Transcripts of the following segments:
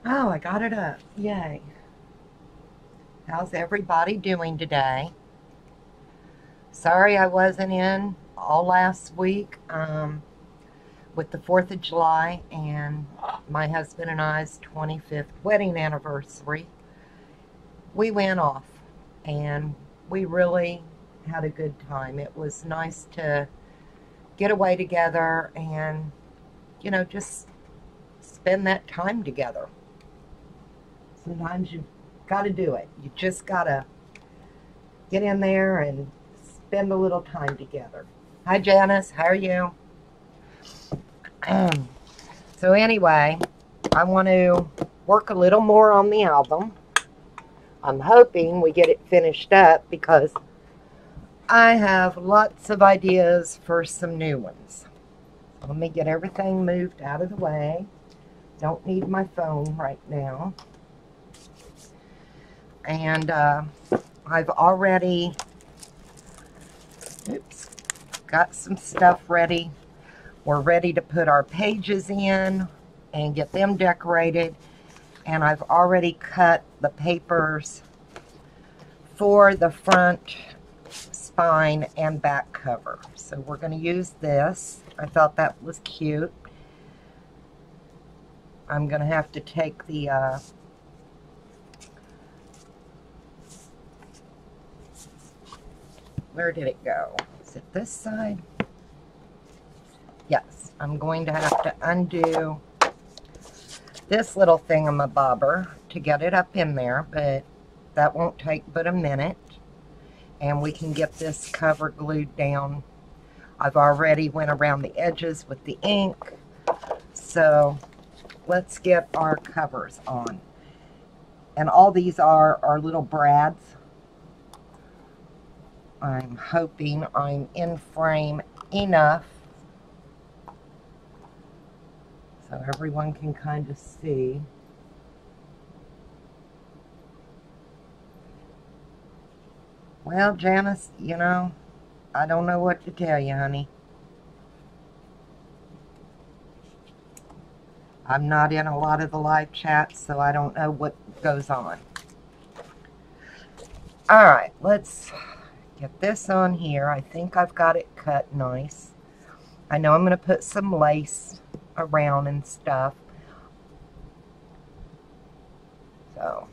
Oh, I got it up. Yay. How's everybody doing today? Sorry I wasn't in all last week with the 4th of July and my husband and I's 25th wedding anniversary. We went off and we really had a good time. It was nice to get away together and, just spend that time together. Sometimes you've got to do it. You just got to get in there and spend a little time together. Hi, Janice. How are you? So, anyway, I want to work a little more on the album. I'm hoping we get it finished up because I have lots of ideas for some new ones. Let me get everything moved out of the way. Don't need my phone right now. And I've already got some stuff ready. We're ready to put our pages in and get them decorated. And I've already cut the papers for the front spine and back cover. So we're going to use this. I thought that was cute. I'm going to have to take the where did it go? Is it this side? Yes, I'm going to have to undo this little thingamabobber to get it up in there, but that won't take but a minute. And we can get this cover glued down. I've already went around the edges with the ink. So let's get our covers on. And all these are our little brads. I'm hoping I'm in frame enough so everyone can kind of see. Well, Janice, I don't know what to tell you, honey. I'm not in a lot of the live chats, so I don't know what goes on. All right, let's get this on here. I think I've got it cut nice. I know I'm going to put some lace around and stuff. So,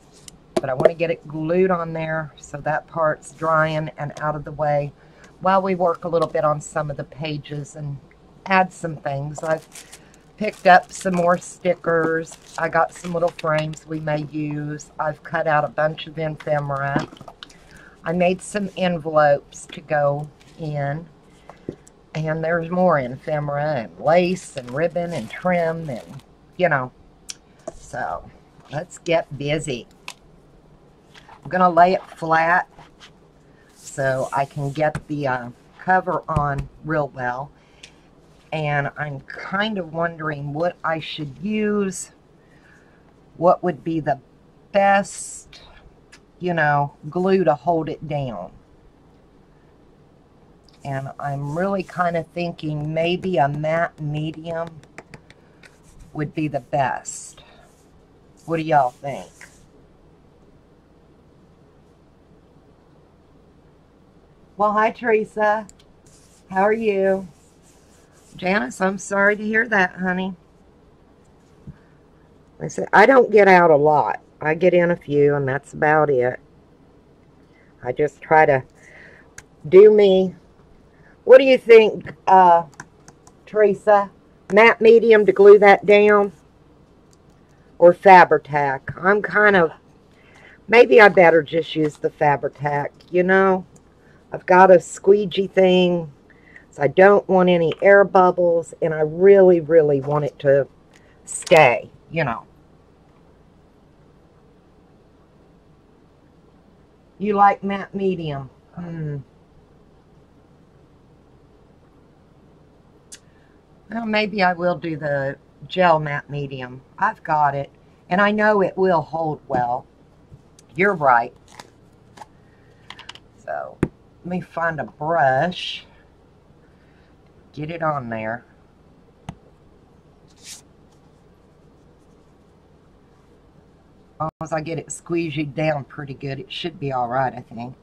but I want to get it glued on there so that part's drying and out of the way while we work a little bit on some of the pages and add some things. I've picked up some more stickers. I got some little frames we may use. I've cut out a bunch of ephemera. I made some envelopes to go in. And there's more ephemera and lace and ribbon and trim and, So, let's get busy. I'm going to lay it flat so I can get the cover on real well. And I'm kind of wondering what I should use. What would be the best, glue to hold it down. And I'm really kind of thinking maybe a matte medium would be the best. What do y'all think? Well, hi, Teresa. How are you? Janice, I'm sorry to hear that, honey. I said, I don't get out a lot. I get in a few, and that's about it. I just try to do me. What do you think, Teresa? Matte medium to glue that down? Or Fabri-Tac? I'm kind of, maybe I better just use the Fabri-Tac, I've got a squeegee thing, so I don't want any air bubbles, and I really, really want it to stay. You like matte medium? Well, maybe I will do the gel matte medium. I've got it, and I know it will hold well. You're right. So, let me find a brush. Get it on there. long as I get it squeegeed down pretty good, it should be all right, I think.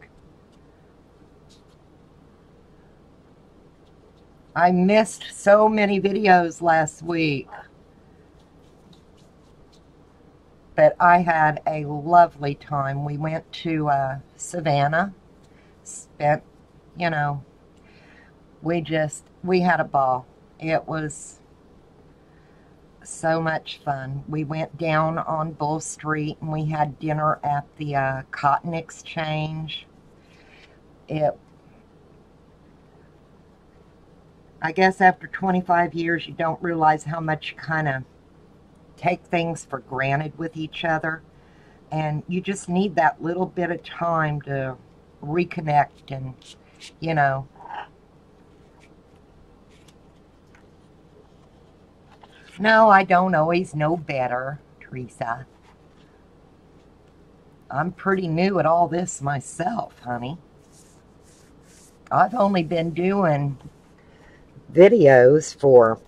I missed so many videos last week, but I had a lovely time. We went to Savannah, spent, you know, we had a ball. It was so much fun. We went down on Bull Street and we had dinner at the Cotton Exchange. It, I guess after 25 years, you don't realize how much you kind of take things for granted with each other. And you just need that little bit of time to reconnect and, you know. No, I don't always know better, Teresa. I'm pretty new at all this myself, honey. I've only been doing videos for,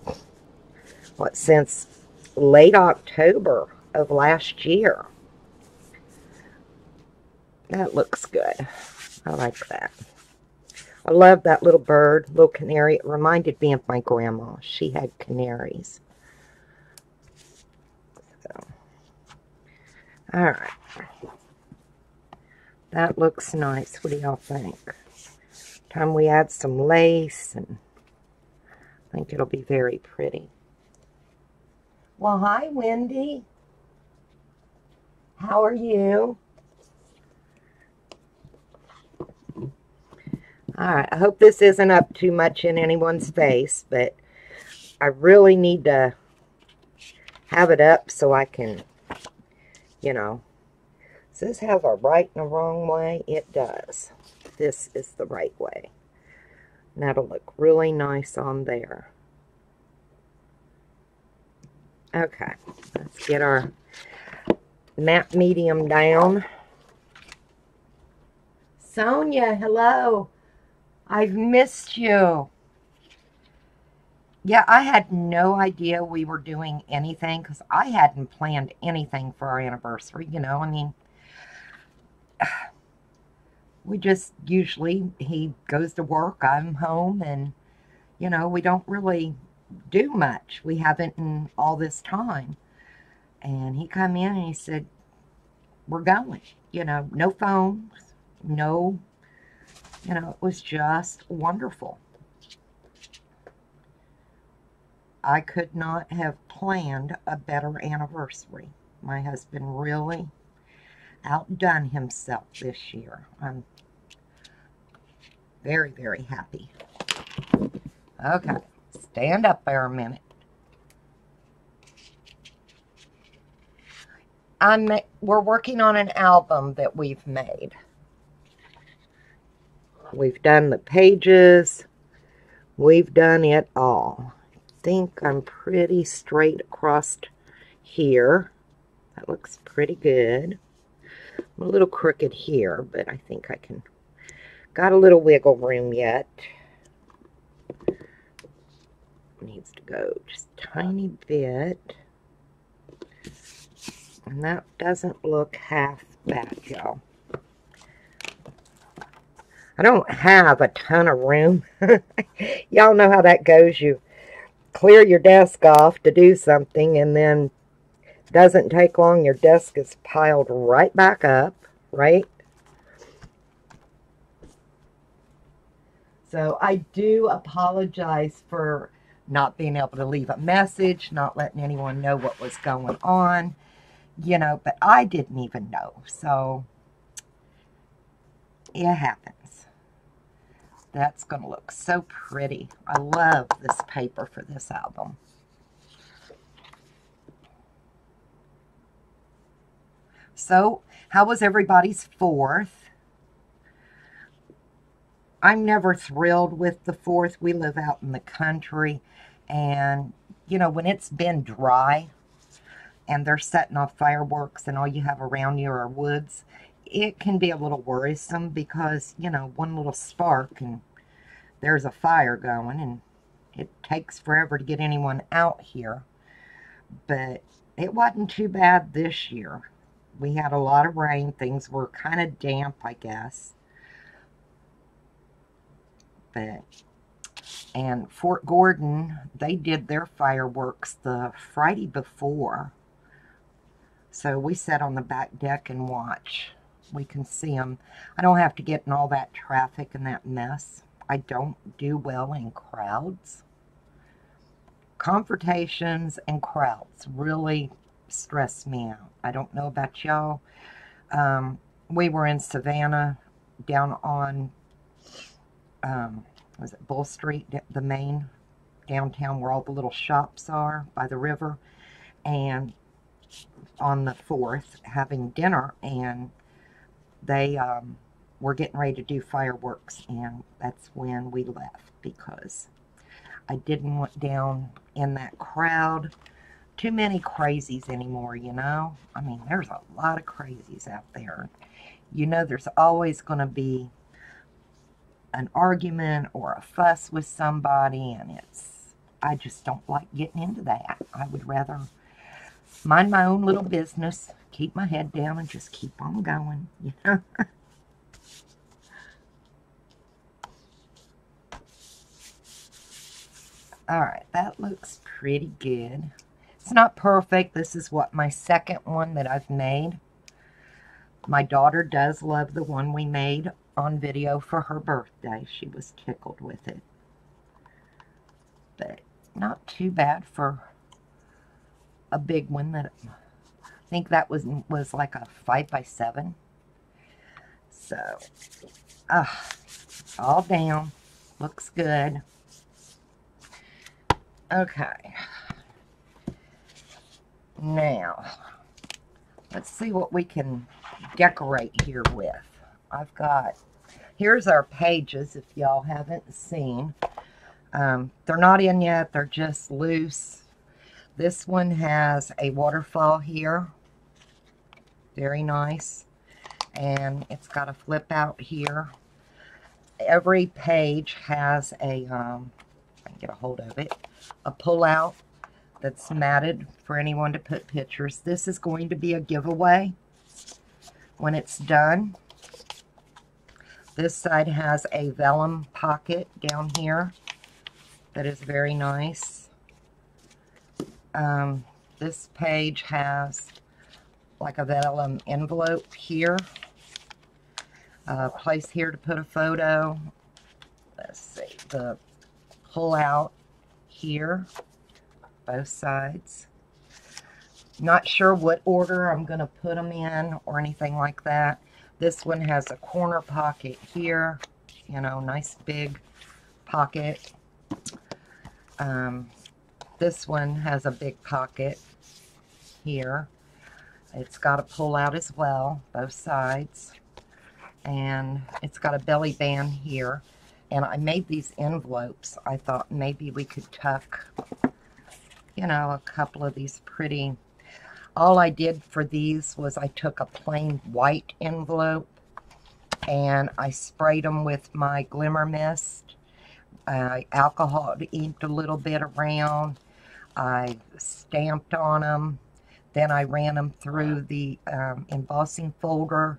what, since late October of last year. That looks good. I like that. I love that little bird, little canary. It reminded me of my grandma. She had canaries. So, all right. That looks nice. What do y'all think? Time we add some lace, and I think it'll be very pretty. Well, hi, Wendy. How are you? All right, I hope this isn't up too much in anyone's face, but I really need to have it up so I can, you know. Does this have a right and a wrong way? It does. This is the right way. And that'll look really nice on there. Okay, let's get our matte medium down. Sonia, hello. I've missed you. Yeah, I had no idea we were doing anything because I hadn't planned anything for our anniversary, you know. I mean, we just usually, he goes to work, I'm home, and, you know, we don't really do much. We haven't in all this time. And he come in and he said, we're going. You know, no phones, no, you know, it was just wonderful. I could not have planned a better anniversary. My husband really outdone himself this year. I'm very, very happy. Okay, stand up there a minute. We're working on an album that we've made. We've done the pages. We've done it all. I think I'm pretty straight across here. That looks pretty good. I'm a little crooked here, but I think I can. Got a little wiggle room yet. Needs to go just a tiny bit. And that doesn't look half bad, y'all. I don't have a ton of room. Y'all know how that goes. You clear your desk off to do something, and then doesn't take long. Your desk is piled right back up, right? So I do apologize for not being able to leave a message, not letting anyone know what was going on, you know, but I didn't even know. So it happens. That's going to look so pretty. I love this paper for this album. So, how was everybody's 4th? I'm never thrilled with the 4th. We live out in the country, and, you know, when it's been dry and they're setting off fireworks and all you have around you are woods, it can be a little worrisome because, you know, one little spark and there's a fire going, and it takes forever to get anyone out here. But it wasn't too bad this year. We had a lot of rain. Things were kind of damp, I guess. And Fort Gordon, they did their fireworks the Friday before. So we sat on the back deck and watch. We can see them. I don't have to get in all that traffic and that mess. I don't do well in crowds. Confrontations and crowds really stress me out. I don't know about y'all. We were in Savannah down on, was it Bull Street, the main downtown where all the little shops are by the river, and on the 4th having dinner, and they were getting ready to do fireworks, and that's when we left because I didn't want down in that crowd. Too many crazies anymore, you know? I mean, there's a lot of crazies out there. You know, there's always going to be an argument or a fuss with somebody, and I just don't like getting into that. I would rather mind my own little business, keep my head down, and just keep on going, you know? Alright, that looks pretty good. It's not perfect. This is my second one that I've made. My daughter does love the one we made on video for her birthday. She was tickled with it. But not too bad for a big one. That I think that was like a 5x7. So, all down. Looks good. Okay. Now, let's see what we can decorate here with. Here's our pages if y'all haven't seen. They're not in yet, they're just loose. This one has a waterfall here. Very nice. And it's got a flip out here. Every page has a, I can get a hold of it, a pull out that's matted for anyone to put pictures. This is going to be a giveaway when it's done. This side has a vellum pocket down here that is very nice. This page has like a vellum envelope here. A place here to put a photo. Let's see, the pull out here, both sides. Not sure what order I'm going to put them in or anything like that. This one has a corner pocket here, you know, nice big pocket. This one has a big pocket here. It's got a pull out as well, both sides. And it's got a belly band here. And I made these envelopes. I thought maybe we could tuck, you know, a couple of these pretty. All I did for these was I took a plain white envelope and I sprayed them with my Glimmer Mist. Alcohol inked a little bit around. I stamped on them. Then I ran them through the embossing folder,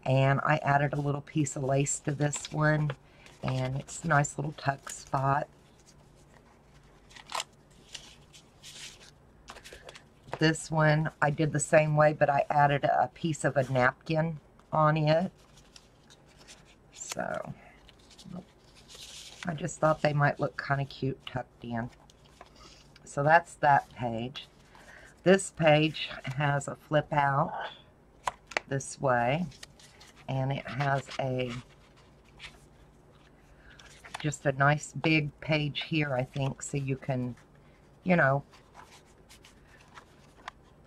and I added a little piece of lace to this one, and it's a nice little tuck spot. This one I did the same way, but I added a piece of a napkin on it. So I just thought they might look kind of cute tucked in. So that's that page. This page has a flip out this way, and it has just a nice big page here, I think, so you can, you know,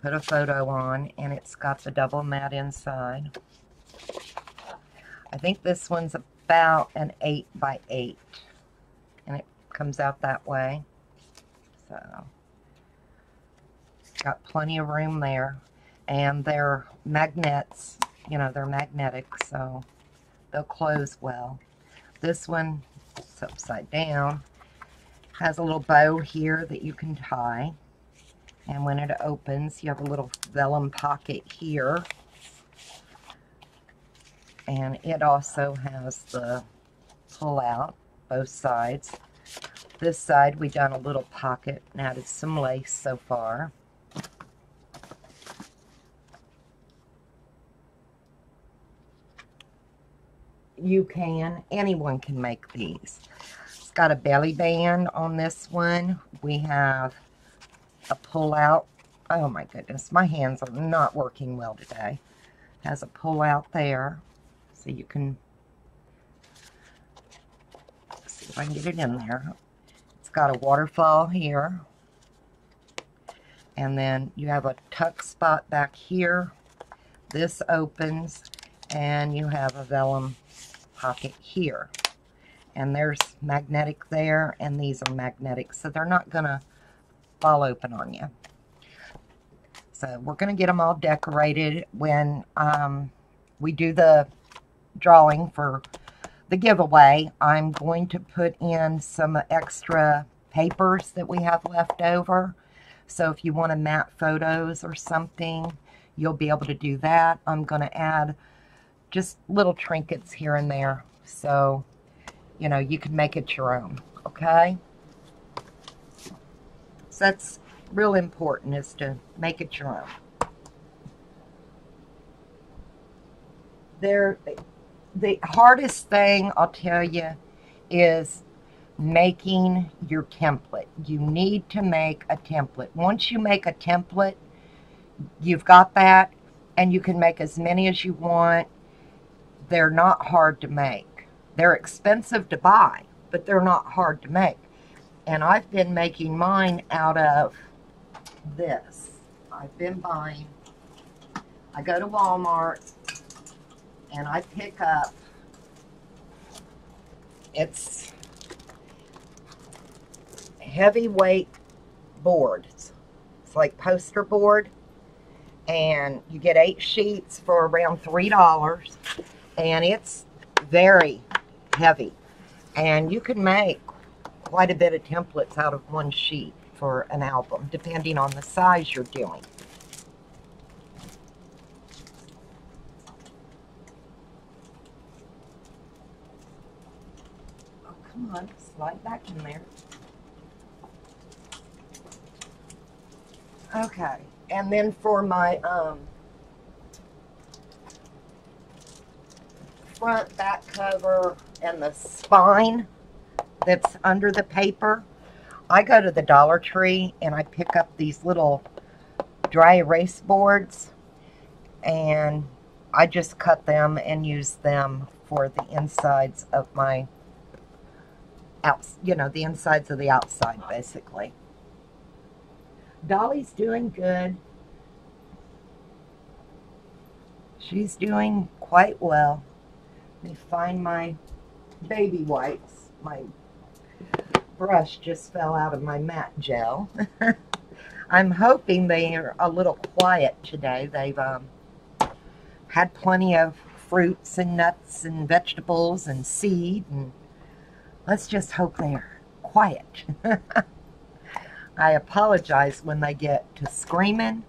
put a photo on, and it's got the double mat inside. I think this one's about an 8x8, and it comes out that way. So, got plenty of room there, and they're magnets, you know, they're magnetic, so they'll close well. This one, it's upside down, has a little bow here that you can tie, and when it opens, you have a little vellum pocket here, And it also has the pull out, both sides. This side we done a little pocket and added some lace so far. Anyone can make these. It's got a belly band on this one. We have a pull out. Oh my goodness, my hands are not working well today. Has a pull out there, so you can see if I can get it in there. It's got a waterfall here, and then you have a tuck spot back here. This opens, and you have a vellum pocket here, and there's magnetic there, and these are magnetic, so they're not gonna fall open on you. So we're gonna get them all decorated when we do the drawing for the giveaway. I'm going to put in some extra papers that we have left over, so if you want to mat photos or something, you'll be able to do that. I'm going to add just little trinkets here and there, so you know, you can make it your own. Okay, so that's real important, is to make it your own. The hardest thing, I'll tell you, is making your template. You need to make a template. Once you make a template, you've got that, and you can make as many as you want. They're not hard to make. They're expensive to buy, but they're not hard to make. And I've been making mine out of this. I've been buying, I go to Walmart and I pick up, it's heavyweight boards. It's like poster board, and you get 8 sheets for around $3, and it's very heavy, and you can make quite a bit of templates out of one sheet for an album, depending on the size you're doing. Oh, come on, slide back in there. Okay, and then for my front, back cover, and the spine that's under the paper, I go to the Dollar Tree and I pick up these little dry erase boards, and I just cut them and use them for the insides of my the insides of the outside, basically. Dolly's doing good. She's doing quite well. Let me find my baby wipes. My brush just fell out of my matte gel. I'm hoping they are a little quiet today. They've had plenty of fruits and nuts and vegetables and seed, and let's just hope they're quiet. I apologize when they get to screaming.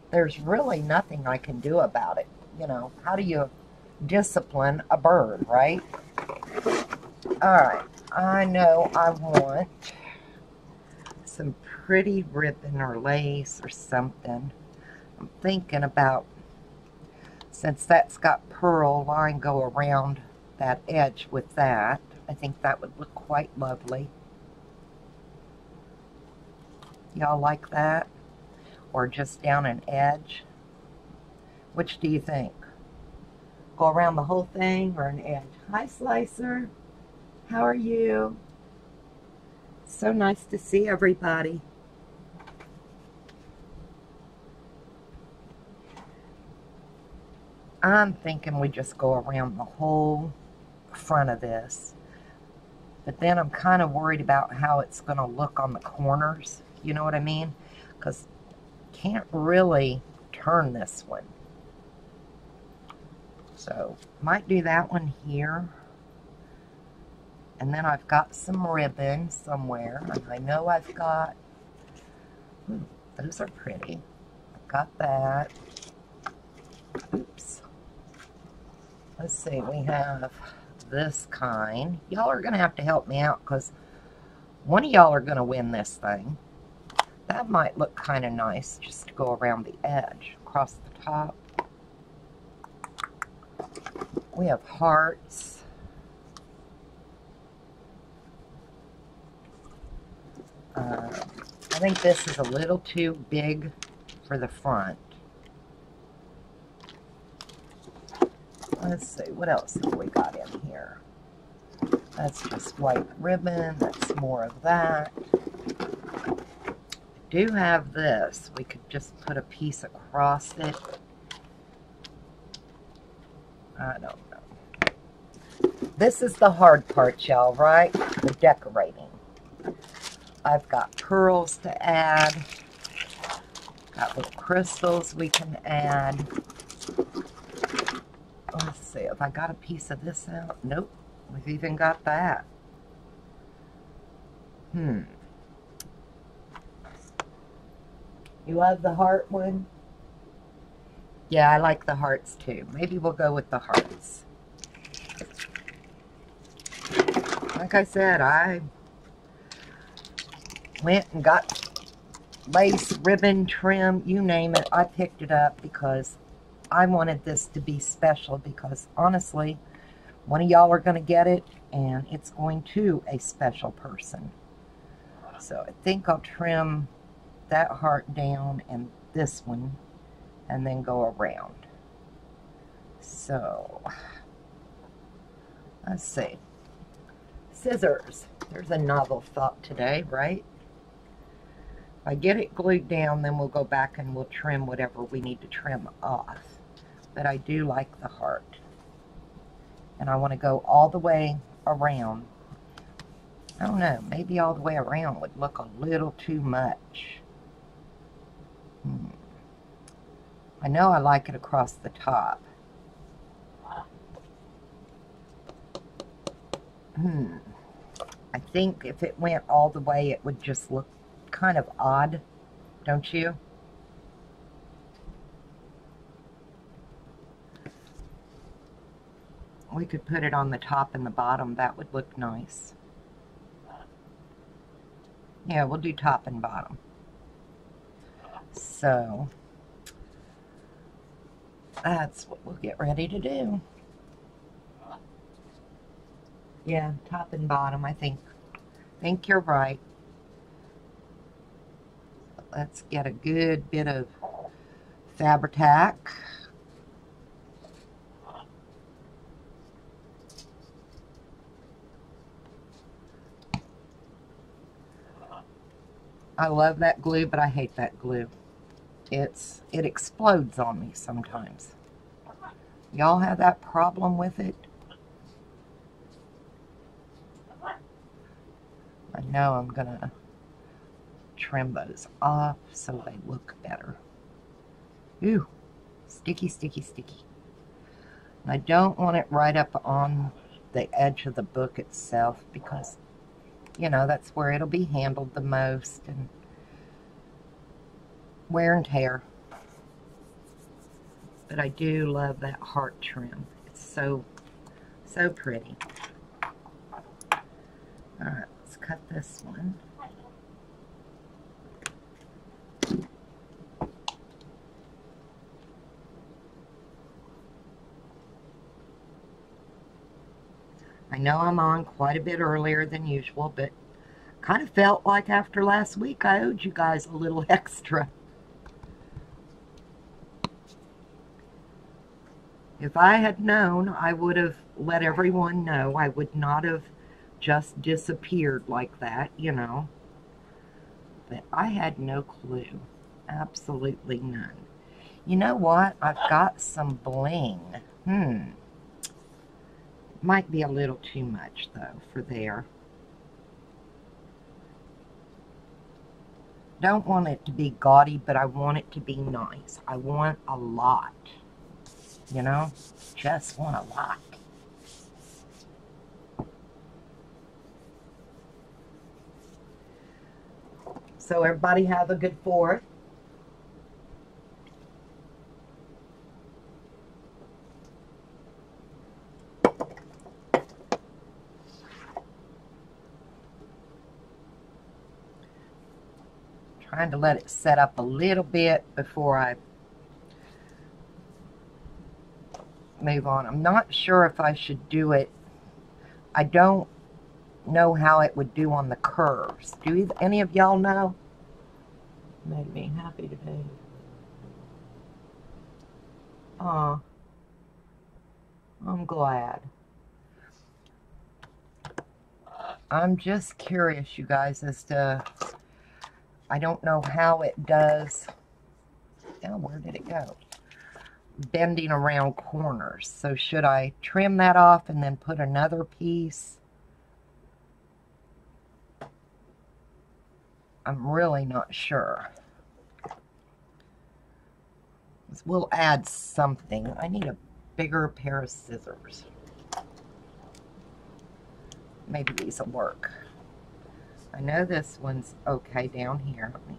There's really nothing I can do about it. You know, how do you discipline a bird, right? Alright, I know I want some pretty ribbon or lace or something. I'm thinking about, since that's got pearl, line go around that edge with that. I think that would look quite lovely. Y'all like that? Or just down an edge? Which do you think? Go around the whole thing or an edge? Hi, Slicer. How are you? So nice to see everybody. I'm thinking we just go around the whole front of this. But then I'm kind of worried about how it's going to look on the corners. You know what I mean? Because can't really turn this one. So might do that one here. And then I've got some ribbon somewhere. And I know I've got, those are pretty. I've got that. Oops. Let's see, we have this kind. Y'all are going to have to help me out because one of y'all are going to win this thing. That might look kind of nice just to go around the edge, across the top. We have hearts. I think this is a little too big for the front. Let's see, what else have we got in here? That's just white ribbon. That's more of that. I do have this. We could just put a piece across it. I don't know. This is the hard part, y'all, right? The decorating. I've got pearls to add. Got little crystals we can add. Let's see, have I got a piece of this out? Nope, we've even got that. You love the heart one? Yeah, I like the hearts too. Maybe we'll go with the hearts. Like I said, I went and got lace, ribbon, trim, you name it. I picked it up because I wanted this to be special, because honestly, one of y'all are going to get it and it's going to a special person. So I think I'll trim that heart down and this one and then go around. So let's see. Scissors. There's a novel thought today, right? If I get it glued down, then we'll go back and we'll trim whatever we need to trim off. But I do like the heart. And I want to go all the way around. I don't know, maybe all the way around would look a little too much. I know I like it across the top. I think if it went all the way, it would just look kind of odd, don't you? We could put it on the top and the bottom. That would look nice. Yeah, we'll do top and bottom. So that's what we'll get ready to do. Yeah, top and bottom, I think you're right. Let's get a good bit of Fabri-Tac. I love that glue, but I hate that glue. It explodes on me sometimes. Y'all have that problem with it? I know I'm gonna trim those off so they look better. Ooh, sticky, sticky, sticky. I don't want it right up on the edge of the book itself because, you know, that's where it'll be handled the most, and wear and tear. But I do love that heart trim. It's so pretty. Alright, let's cut this one. I know I'm on quite a bit earlier than usual, but kind of felt like after last week I owed you guys a little extra. If I had known, I would have let everyone know. I would not have just disappeared like that, you know. But I had no clue. Absolutely none. You know what? I've got some bling. Might be a little too much, though, for there. Don't want it to be gaudy, but I want it to be nice. I want a lot. You know? Just want a lot. So everybody have a good 4th. Trying to let it set up a little bit before I move on. I'm not sure if I should do it. I don't know how it would do on the curves. Do any of y'all know? Made me happy today. Aw, I'm glad. I'm just curious, you guys, as to, I don't know how it does. Oh, where did it go? Bending around corners. So should I trim that off and then put another piece? I'm really not sure. We'll add something. I need a bigger pair of scissors. Maybe these will work. I know this one's okay down here. Let me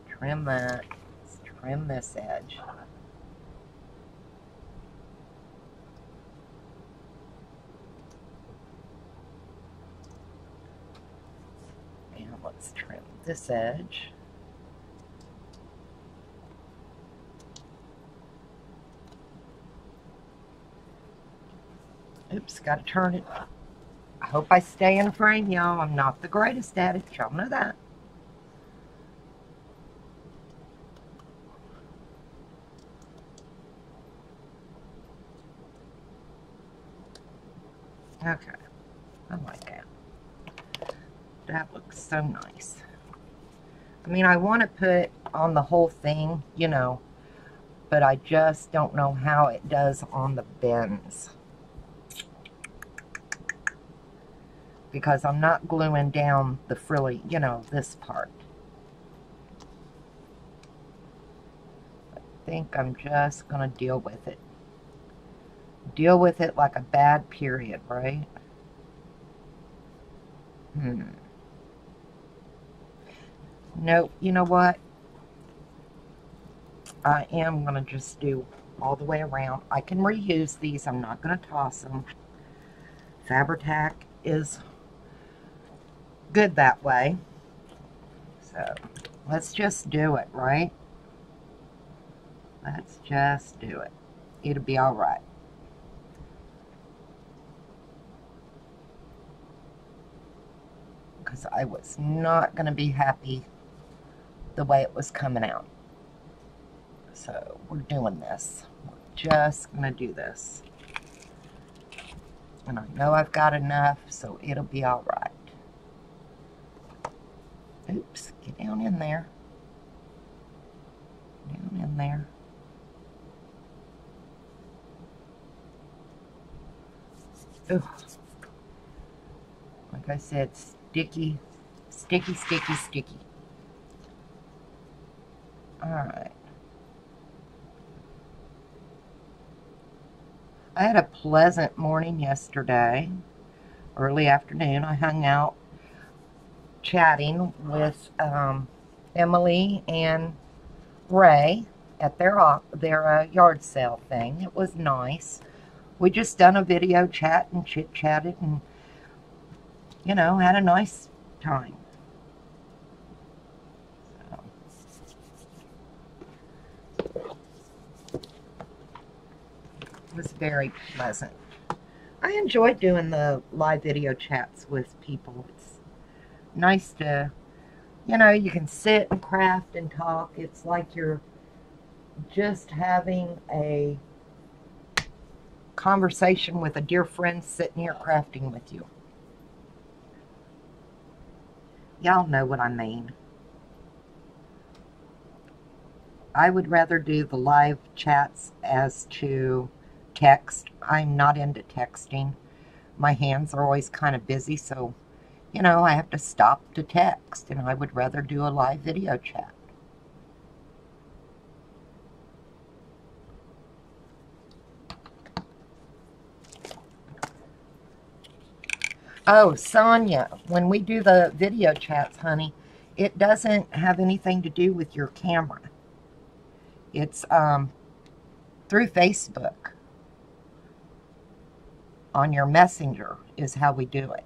trim that. Let's trim this edge. And let's trim this edge. Oops, gotta turn it. I hope I stay in frame, y'all. I'm not the greatest at it. Y'all know that. Okay. I like that. That looks so nice. I mean, I want to put on the whole thing, you know, but I just don't know how it does on the bends. Because I'm not gluing down the frilly, you know, this part. I think I'm just going to deal with it. Deal with it like a bad period, right? Nope, you know what? I am going to just do all the way around. I can reuse these. I'm not going to toss them. Fabri-Tac is good that way. So let's just do it, right? Let's just do it. It'll be all right. Because I was not going to be happy the way it was coming out. So we're doing this. We're just going to do this. And I know I've got enough, so it'll be all right. Oops, get down in there. Down in there. Ugh. Like I said, sticky, sticky, sticky, sticky. Alright. I had a pleasant morning yesterday. Early afternoon, I hung out chatting with Emily and Ray at their yard sale thing. It was nice. We just done a video chat and chit-chatted and, you know, had a nice time. It was very pleasant. I enjoyed doing the live video chats with people. It's nice to, you know, you can sit and craft and talk. It's like you're just having a conversation with a dear friend sitting here crafting with you. Y'all know what I mean. I would rather do the live chats as to text. I'm not into texting. My hands are always kind of busy, so, you know, I have to stop to text, and I would rather do a live video chat. Oh, Sonia, when we do the video chats, honey, it doesn't have anything to do with your camera. It's through Facebook. On your messenger is how we do it.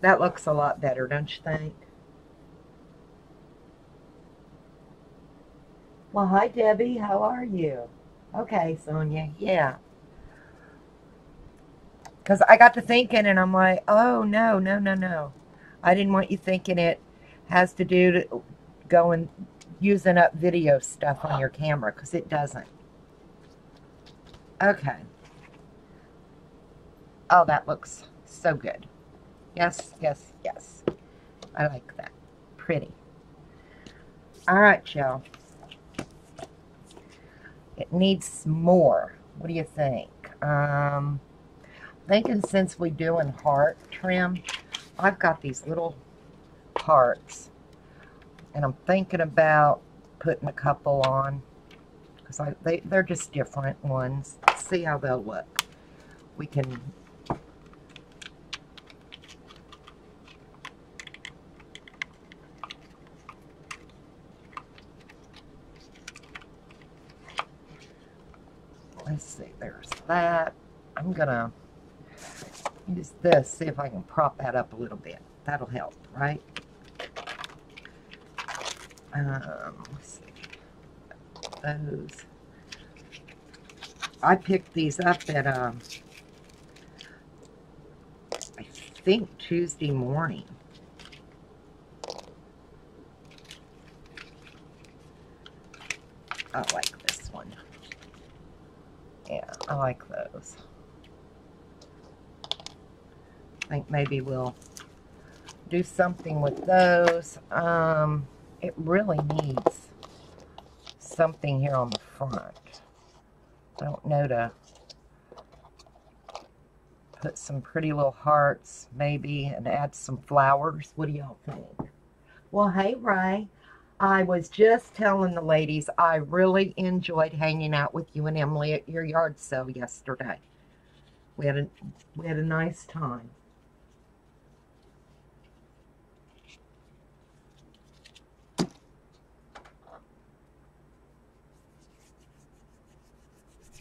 That looks a lot better, don't you think? Well, hi, Debbie. How are you? Okay, Sonia. Yeah. Because I got to thinking and I'm like, oh, no, no, no, no. I didn't want you thinking it has to do to going using up video stuff on your camera because it doesn't. Okay. Oh, that looks so good. Yes, yes, yes. I like that. Pretty. All right, y'all. It needs more. What do you think? Thinking since we doing heart trim, I've got these little hearts, and I'm thinking about putting a couple on because they're just different ones. See how they'll look. We can. Let's see. There's that. I'm gonna use this. See if I can prop that up a little bit. That'll help, right? Let's see. Those. I picked these up at I think Tuesday morning. I like this one. Yeah, I like those. I think maybe we'll do something with those. It really needs something here on the front. I don't know, to put some pretty little hearts maybe and add some flowers. What do y'all think? Well, hey, Ray. I was just telling the ladies I really enjoyed hanging out with you and Emily at your yard sale yesterday. We had a nice time.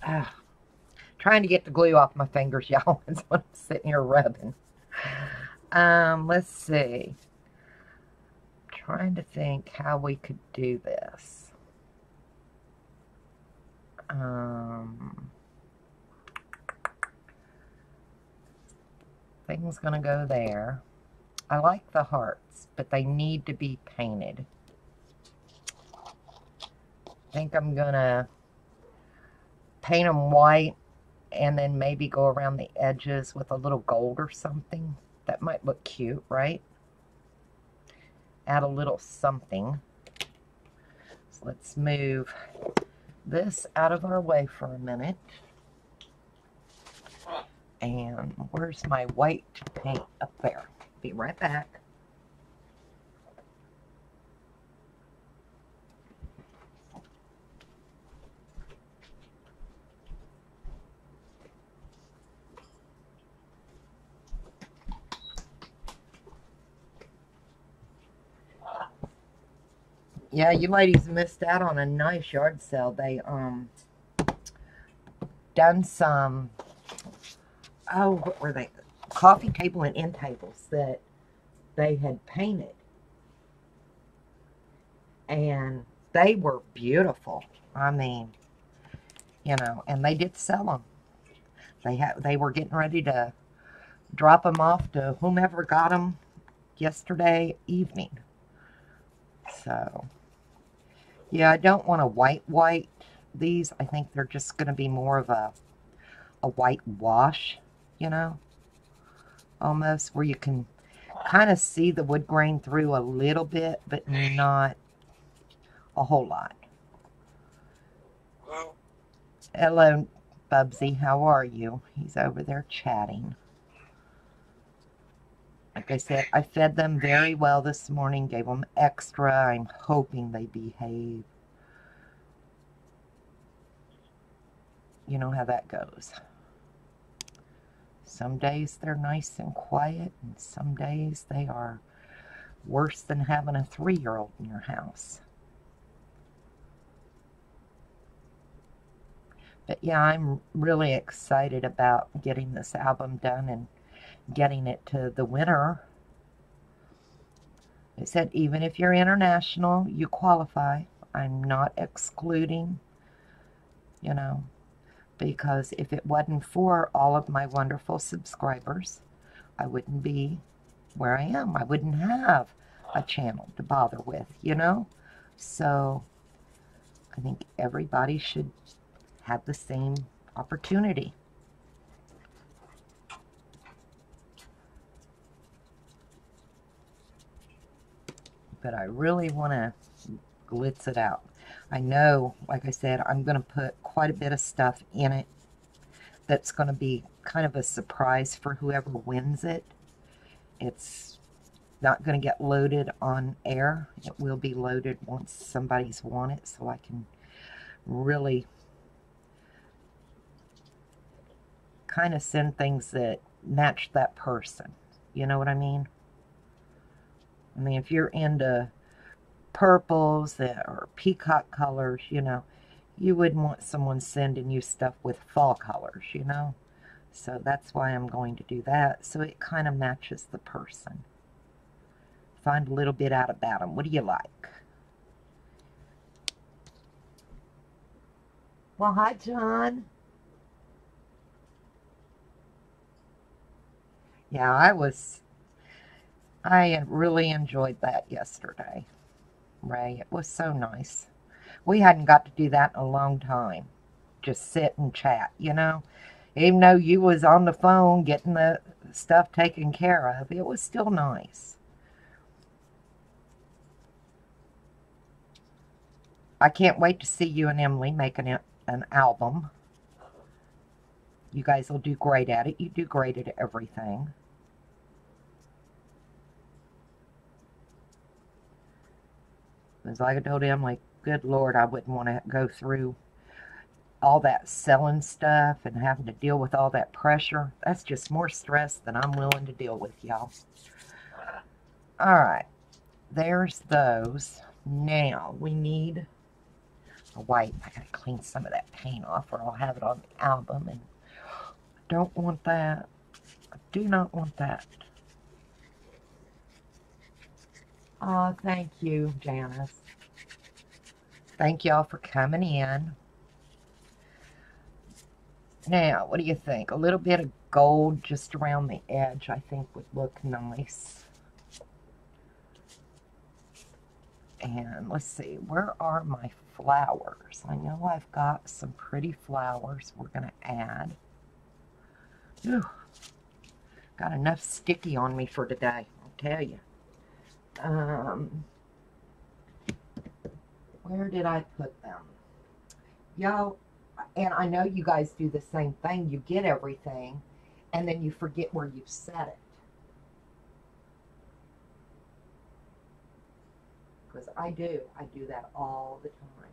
Ah, trying to get the glue off my fingers, y'all. That's what I'm sitting here rubbing. Let's see. Trying to think how we could do this. Thing's gonna go there. I like the hearts, but they need to be painted. I think I'm gonna paint them white and then maybe go around the edges with a little gold or something. That might look cute, right? Add a little something. So let's move this out of our way for a minute. And where's my white paint? Up there. Be right back. Yeah, you ladies missed out on a nice yard sale. They done some, oh, what were they? Coffee table and end tables that they had painted. And they were beautiful. I mean, you know, and they did sell them. They were getting ready to drop them off to whomever got them yesterday evening. So, yeah, I don't want to white these. I think they're just going to be more of a white wash, you know, almost, where you can kind of see the wood grain through a little bit, but not a whole lot. Hello, Bubsy. How are you? He's over there chatting. Like I said, I fed them very well this morning, gave them extra. I'm hoping they behave. You know how that goes. Some days they're nice and quiet, and some days they are worse than having a 3-year-old in your house. But yeah, I'm really excited about getting this album done and getting it to the winner. They said even if you're international, you qualify. I'm not excluding, you know, because if it wasn't for all of my wonderful subscribers, I wouldn't be where I am. I wouldn't have a channel to bother with, you know? So I think everybody should have the same opportunity. But I really want to glitz it out. I know, like I said, I'm going to put quite a bit of stuff in it that's going to be kind of a surprise for whoever wins it. It's not going to get loaded on air. It will be loaded once somebody's won it, so I can really kind of send things that match that person. You know what I mean? I mean, if you're into purples or peacock colors, you know, you wouldn't want someone sending you stuff with fall colors, you know? So that's why I'm going to do that, so it kind of matches the person. Find a little bit out about them. What do you like? Well, hi, John. Yeah, I really enjoyed that yesterday, Ray. It was so nice. We hadn't got to do that in a long time. Just sit and chat, you know? Even though you was on the phone getting the stuff taken care of, it was still nice. I can't wait to see you and Emily making an album. You guys will do great at it. You do great at everything. It's like I told Emily, good Lord, I wouldn't want to go through all that selling stuff and having to deal with all that pressure. That's just more stress than I'm willing to deal with, y'all. All right, there's those. Now we need a white. I gotta clean some of that paint off or I'll have it on the album, and I don't want that. I do not want that. Oh, thank you, Janice. Thank y'all for coming in. Now, what do you think? A little bit of gold just around the edge, I think, would look nice. And let's see, where are my flowers? I know I've got some pretty flowers we're going to add. Ooh, got enough sticky on me for today, I'll tell you. Where did I put them? Y'all, and I know you guys do the same thing. You get everything, and then you forget where you've set it. Because I do that all the time.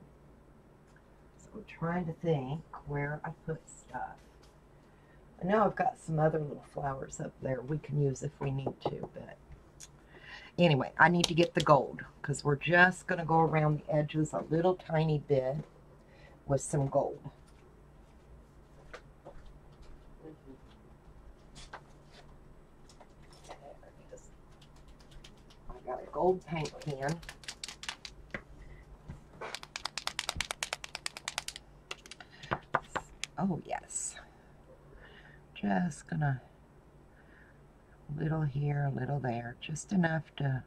So I'm trying to think where I put stuff. I know I've got some other little flowers up there we can use if we need to, but anyway, I need to get the gold because we're just going to go around the edges a little tiny bit with some gold. There it is. I got a gold paint pen. Oh, yes. Just gonna, a little here, a little there, just enough to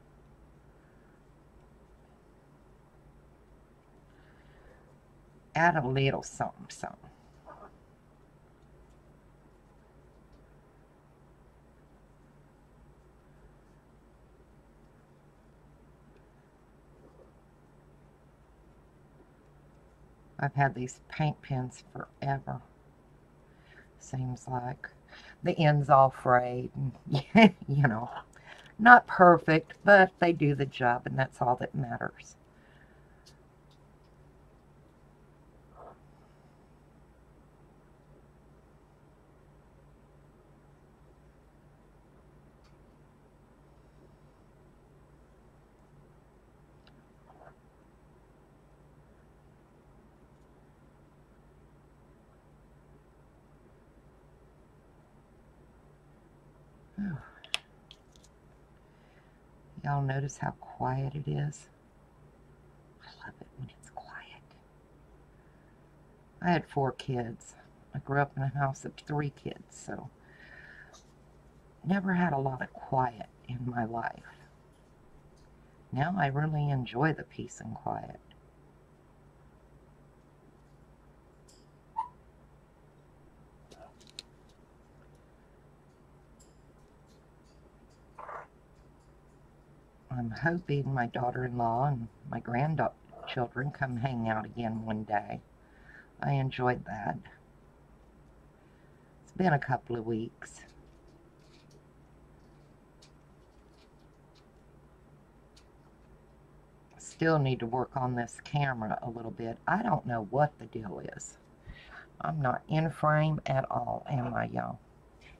add a little something, something. I've had these paint pens forever. Seems like the end's all frayed, and, you know, not perfect, but they do the job, and that's all that matters. Y'all notice how quiet it is? I love it when it's quiet. I had 4 kids. I grew up in a house of 3 kids, so never had a lot of quiet in my life. Now I really enjoy the peace and quiet. I'm hoping my daughter-in-law and my grandchildren come hang out again one day. I enjoyed that. It's been a couple of weeks. Still need to work on this camera a little bit. I don't know what the deal is. I'm not in frame at all, am I, y'all?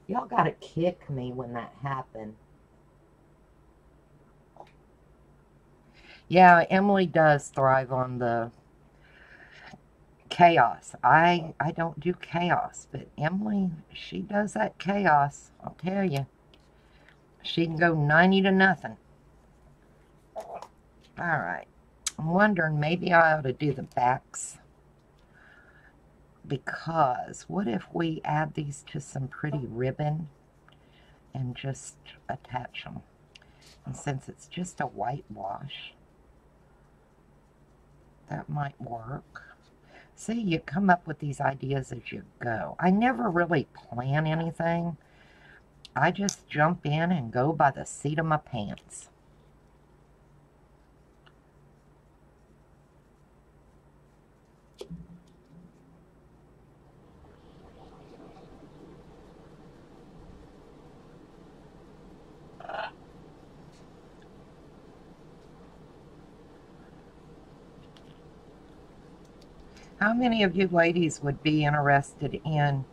Y'all gotta kick me when that happened. Yeah, Emily does thrive on the chaos. I don't do chaos, but Emily, she does that chaos. I'll tell you. She can go 90 to nothing. Alright. I'm wondering maybe I ought to do the backs. Because what if we add these to some pretty ribbon and just attach them? And since it's just a whitewash, that might work. See, you come up with these ideas as you go. I never really plan anything. I just jump in and go by the seat of my pants. How many of you ladies would be interested in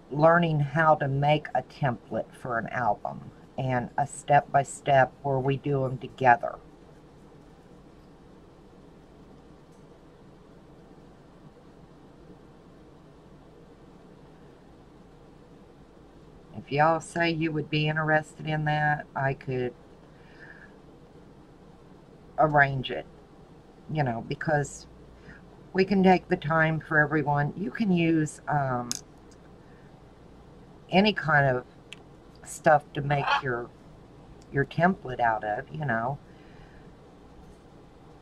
learning how to make a template for an album and a step-by-step where we do them together? If y'all say you would be interested in that, I could arrange it, you know, because we can take the time for everyone. You can use any kind of stuff to make your template out of, you know.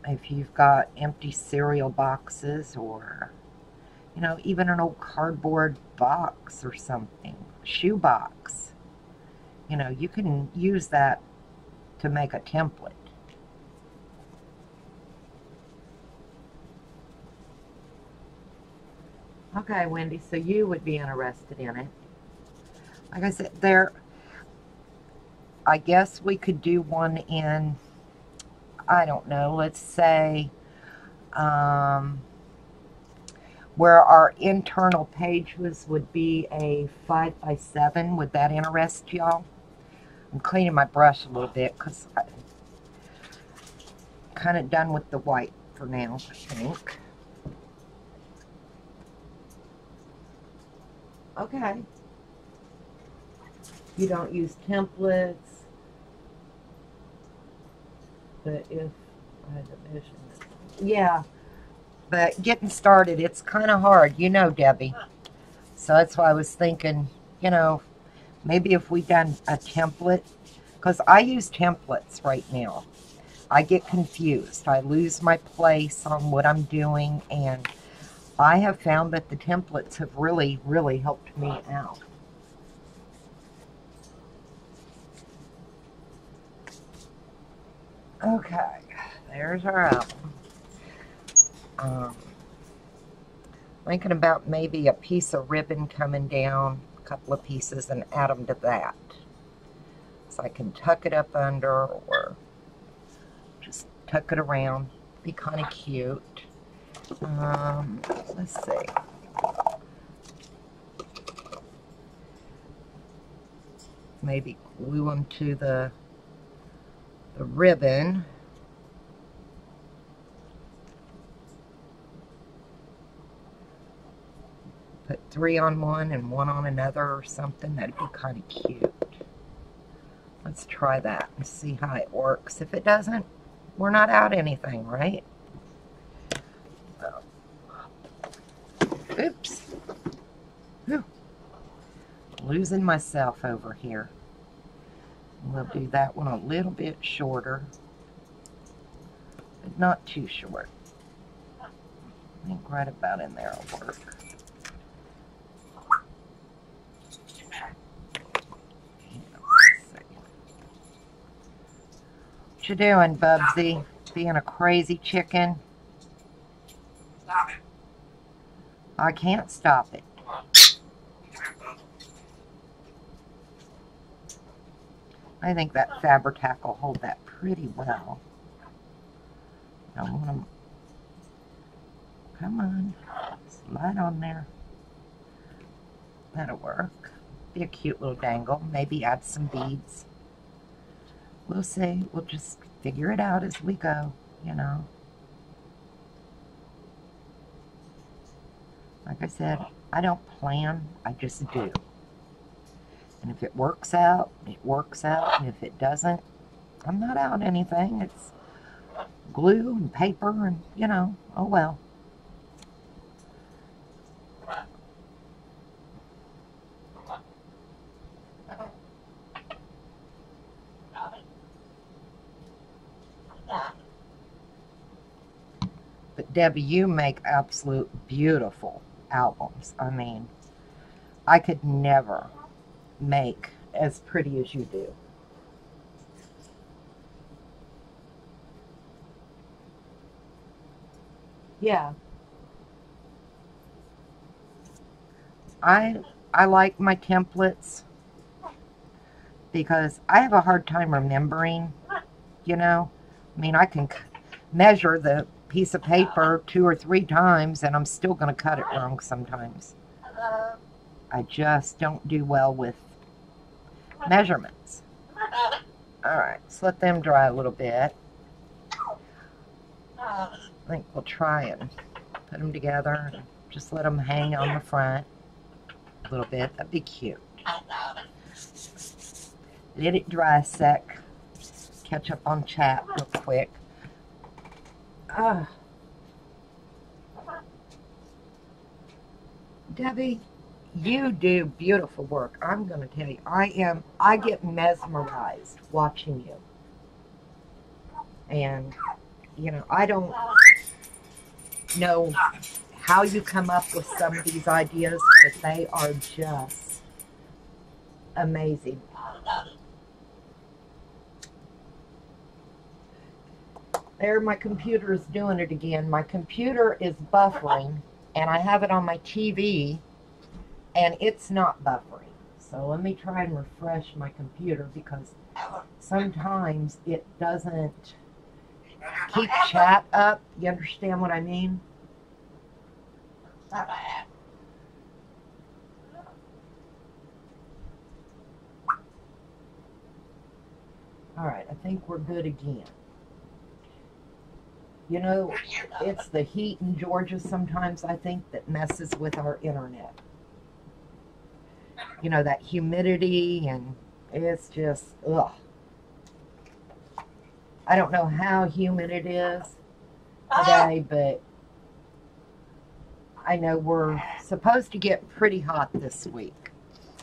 If you've got empty cereal boxes or, you know, even an old cardboard box or something, shoe box, you know, you can use that to make a template. Okay, Wendy, so you would be interested in it. Like I said, I guess we could do one in, I don't know, let's say, where our internal pages would be a 5x7. Would that interest y'all? I'm cleaning my brush a little bit because I'm kind of done with the white for now, I think. Okay. You don't use templates, but if I had a measurement. Yeah, but getting started, it's kind of hard, you know, Debbie. So that's why I was thinking, you know, maybe if we done a template, because I use templates right now. I get confused. I lose my place on what I'm doing, and I have found that the templates have really, really helped me out. Okay, there's our album. Thinking about maybe a piece of ribbon coming down, a couple of pieces, and add them to that. So I can tuck it up under or just tuck it around. Be kind of cute. Let's see. Maybe glue them to the ribbon. Put 3 on one and 1 on another or something. That'd be kind of cute. Let's try that and see how it works. If it doesn't, we're not out anything, right? Oops. Whew. Losing myself over here. We'll do that one a little bit shorter, but not too short. I think right about in there will work. What you doing, Bubsy? Being a crazy chicken? Stop it. I can't stop it. I think that Fabri-Tac will hold that pretty well. I want to... Come on. Slide on there. That'll work. Be a cute little dangle. Maybe add some beads. We'll see. We'll just figure it out as we go, you know. Like I said, I don't plan. I just do. And if it works out, it works out. And if it doesn't, I'm not out anything. It's glue and paper and, you know, oh well. But Debbie, you make absolute beautiful albums. I mean, I could never make as pretty as you do. Yeah. I like my templates because I have a hard time remembering, you know. I mean, I can measure the piece of paper 2 or 3 times and I'm still going to cut it wrong sometimes. I just don't do well with measurements. Alright, let's let them dry a little bit. I think we'll try and put them together and just let them hang on the front a little bit. That'd be cute. Let it dry a sec. Catch up on chat real quick. Debbie, you do beautiful work. I'm going to tell you, I get mesmerized watching you. And, you know, I don't know how you come up with some of these ideas, but they are just amazing. There, my computer is doing it again. My computer is buffering, and I have it on my TV, and it's not buffering. So let me try and refresh my computer, because sometimes it doesn't keep chat up. You understand what I mean? Alright, I think we're good again. You know, it's the heat in Georgia sometimes, I think, that messes with our internet. You know, that humidity, and it's just, ugh. I don't know how humid it is today, but I know we're supposed to get pretty hot this week.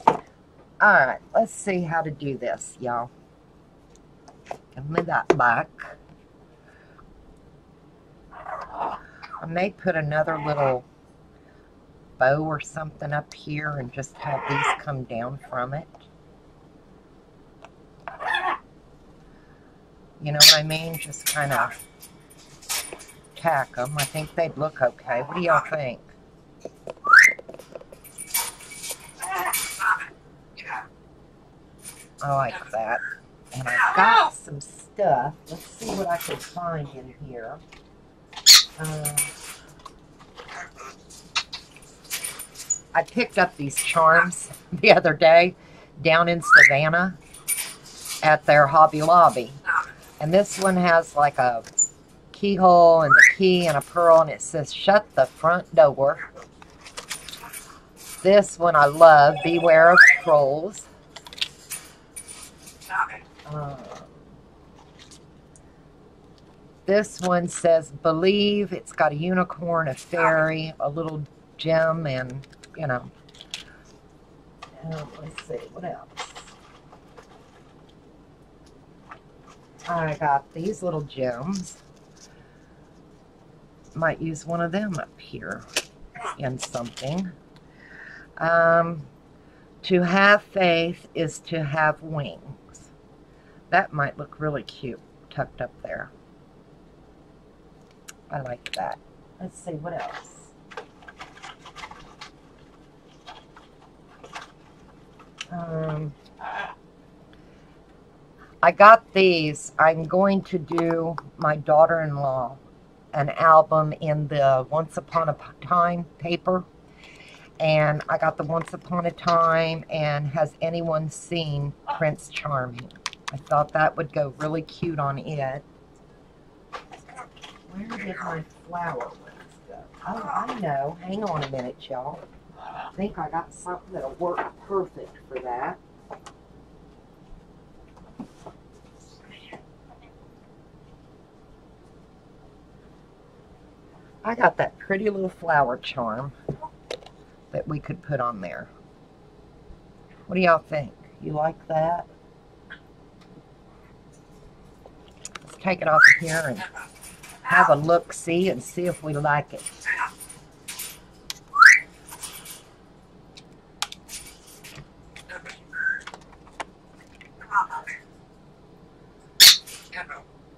Alright, let's see how to do this, y'all. Give me that back. I may put another little bow or something up here and just have these come down from it. You know what I mean? Just kind of tack them. I think they'd look okay. What do y'all think? I like that. And I've got some stuff. Let's see what I can find in here. I picked up these charms the other day down in Savannah at their Hobby Lobby. And this one has like a keyhole and the key and a pearl, and it says, "Shut the front door." This one I love, "Beware of Trolls." This one says believe. It's got a unicorn, a fairy, a little gem, and, you know. Let's see, what else? I got these little gems. Might use one of them up here in something. To have faith is to have wings. That might look really cute tucked up there. I like that. Let's see, what else? I got these. I'm going to do my daughter-in-law an album in the Once Upon a Time paper. And I got the Once Upon a Time and Has Anyone Seen Prince Charming? I thought that would go really cute on it. Where did my flower ones go? Oh, I know. Hang on a minute, y'all. I think I got something that'll work perfect for that. I got that pretty little flower charm that we could put on there. What do y'all think? You like that? Let's take it off of here and have a look-see and see if we like it.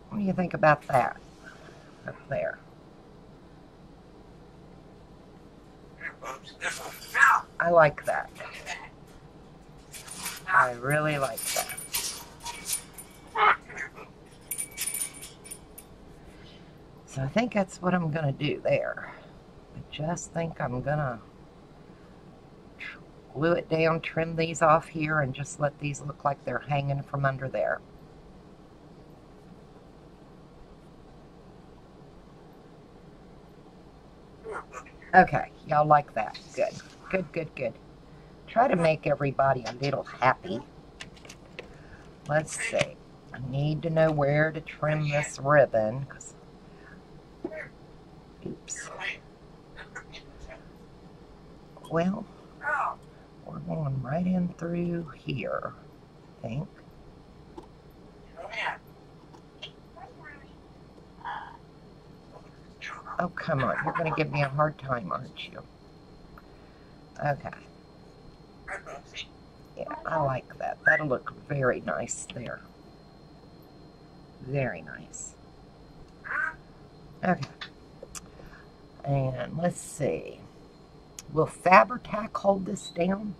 What do you think about that up there? I like that. I really like that. So I think that's what I'm going to do there. I just think I'm going to glue it down, trim these off here, and just let these look like they're hanging from under there. Okay, y'all like that. Good. Good, good, good. Try to make everybody a little happy. Let's see. I need to know where to trim this ribbon. Oops. Well, we're going right in through here, I think. Oh, come on. You're going to give me a hard time, aren't you? Okay. Yeah, I like that. That'll look very nice there. Very nice. Okay. And let's see. Will Fabri-Tac hold this down?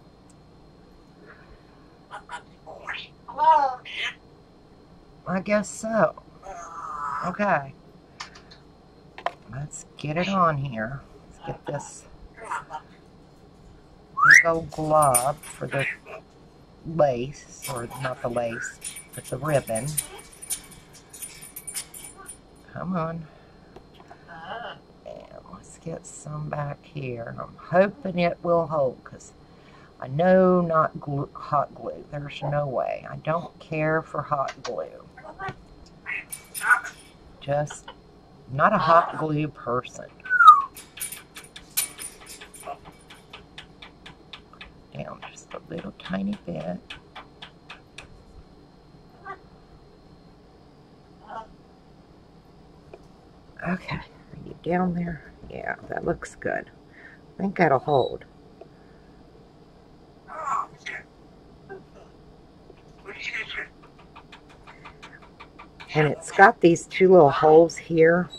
Hello. I guess so. Okay. Let's get it on here. Let's get this big old glob for the lace, or not the lace, but the ribbon. Come on. And let's get some back here. I'm hoping it will hold, because I know not hot glue. There's no way. I don't care for hot glue. Just not a hot glue person. Down just a little tiny bit. Okay, are you down there? Yeah, that looks good. I think that'll hold. And it's got these two little holes here.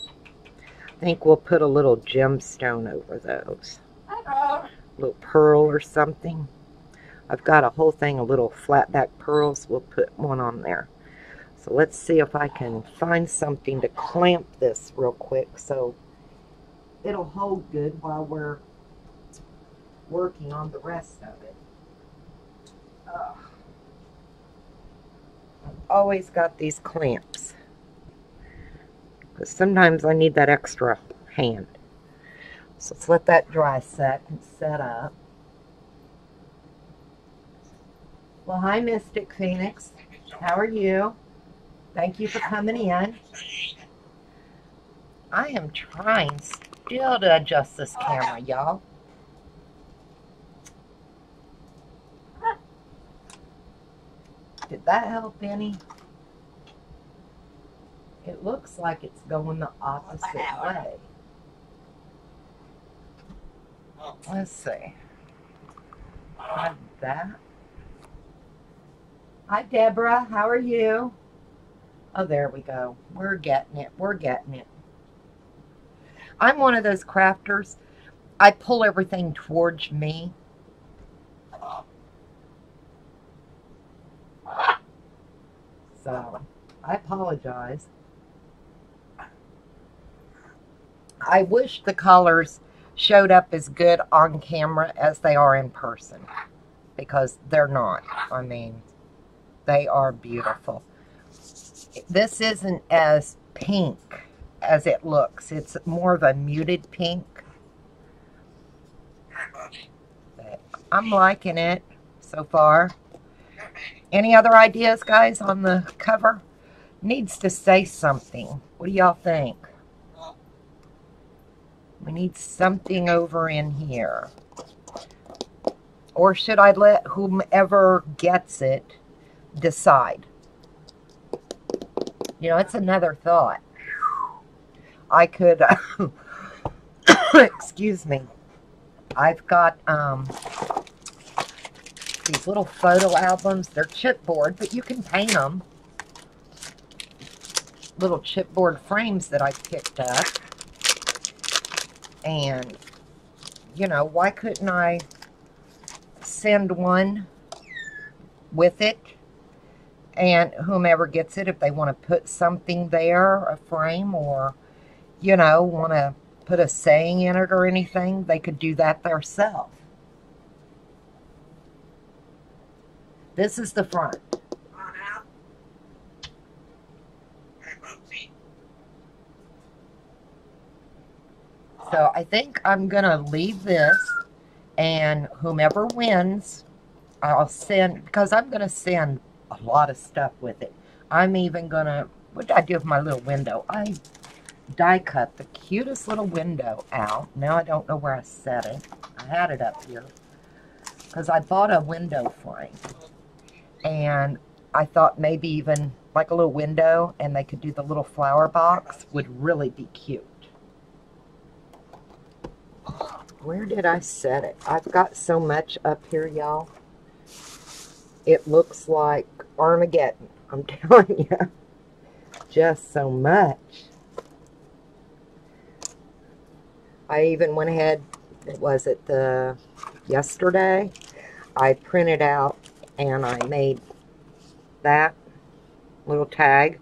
I think we'll put a little gemstone over those. A little pearl or something. I've got a whole thing of little flat back pearls. We'll put one on there. So let's see if I can find something to clamp this real quick so it'll hold good while we're working on the rest of it. I've always got these clamps, because sometimes I need that extra hand. So let's let that dry set and set up. Well, hi, Mystic Phoenix. How are you? Thank you for coming in. I am trying still to adjust this camera, y'all. Did that help any? It looks like it's going the opposite way. Let's see. Like that. Hi, Deborah. How are you? Oh, there we go. We're getting it. We're getting it. I'm one of those crafters. I pull everything towards me. So, I apologize. I wish the colors showed up as good on camera as they are in person, because they're not. I mean, they are beautiful. This isn't as pink as it looks. It's more of a muted pink. But I'm liking it so far. Any other ideas, guys, on the cover? Needs to say something. What do y'all think? We need something over in here. Or should I let whomever gets it decide? You know, it's another thought. I could, excuse me. I've got these little photo albums. They're chipboard, but you can paint them. Little chipboard frames that I picked up. And, you know, why couldn't I send one with it? And whomever gets it, if they want to put something there, a frame, or, you know, want to put a saying in it or anything, they could do that themselves. This is the front. So I think I'm going to leave this, and whomever wins, I'll send, because I'm going to send a lot of stuff with it. I'm even going to, what did I do with my little window? I die cut the cutest little window out. Now I don't know where I set it. I had it up here because I bought a window frame, and I thought maybe even like a little window, and they could do the little flower box, would really be cute. Where did I set it? I've got so much up here, y'all. It looks like Armageddon. I'm telling you. Just so much. I even went ahead, was it yesterday? I printed out and I made that little tag.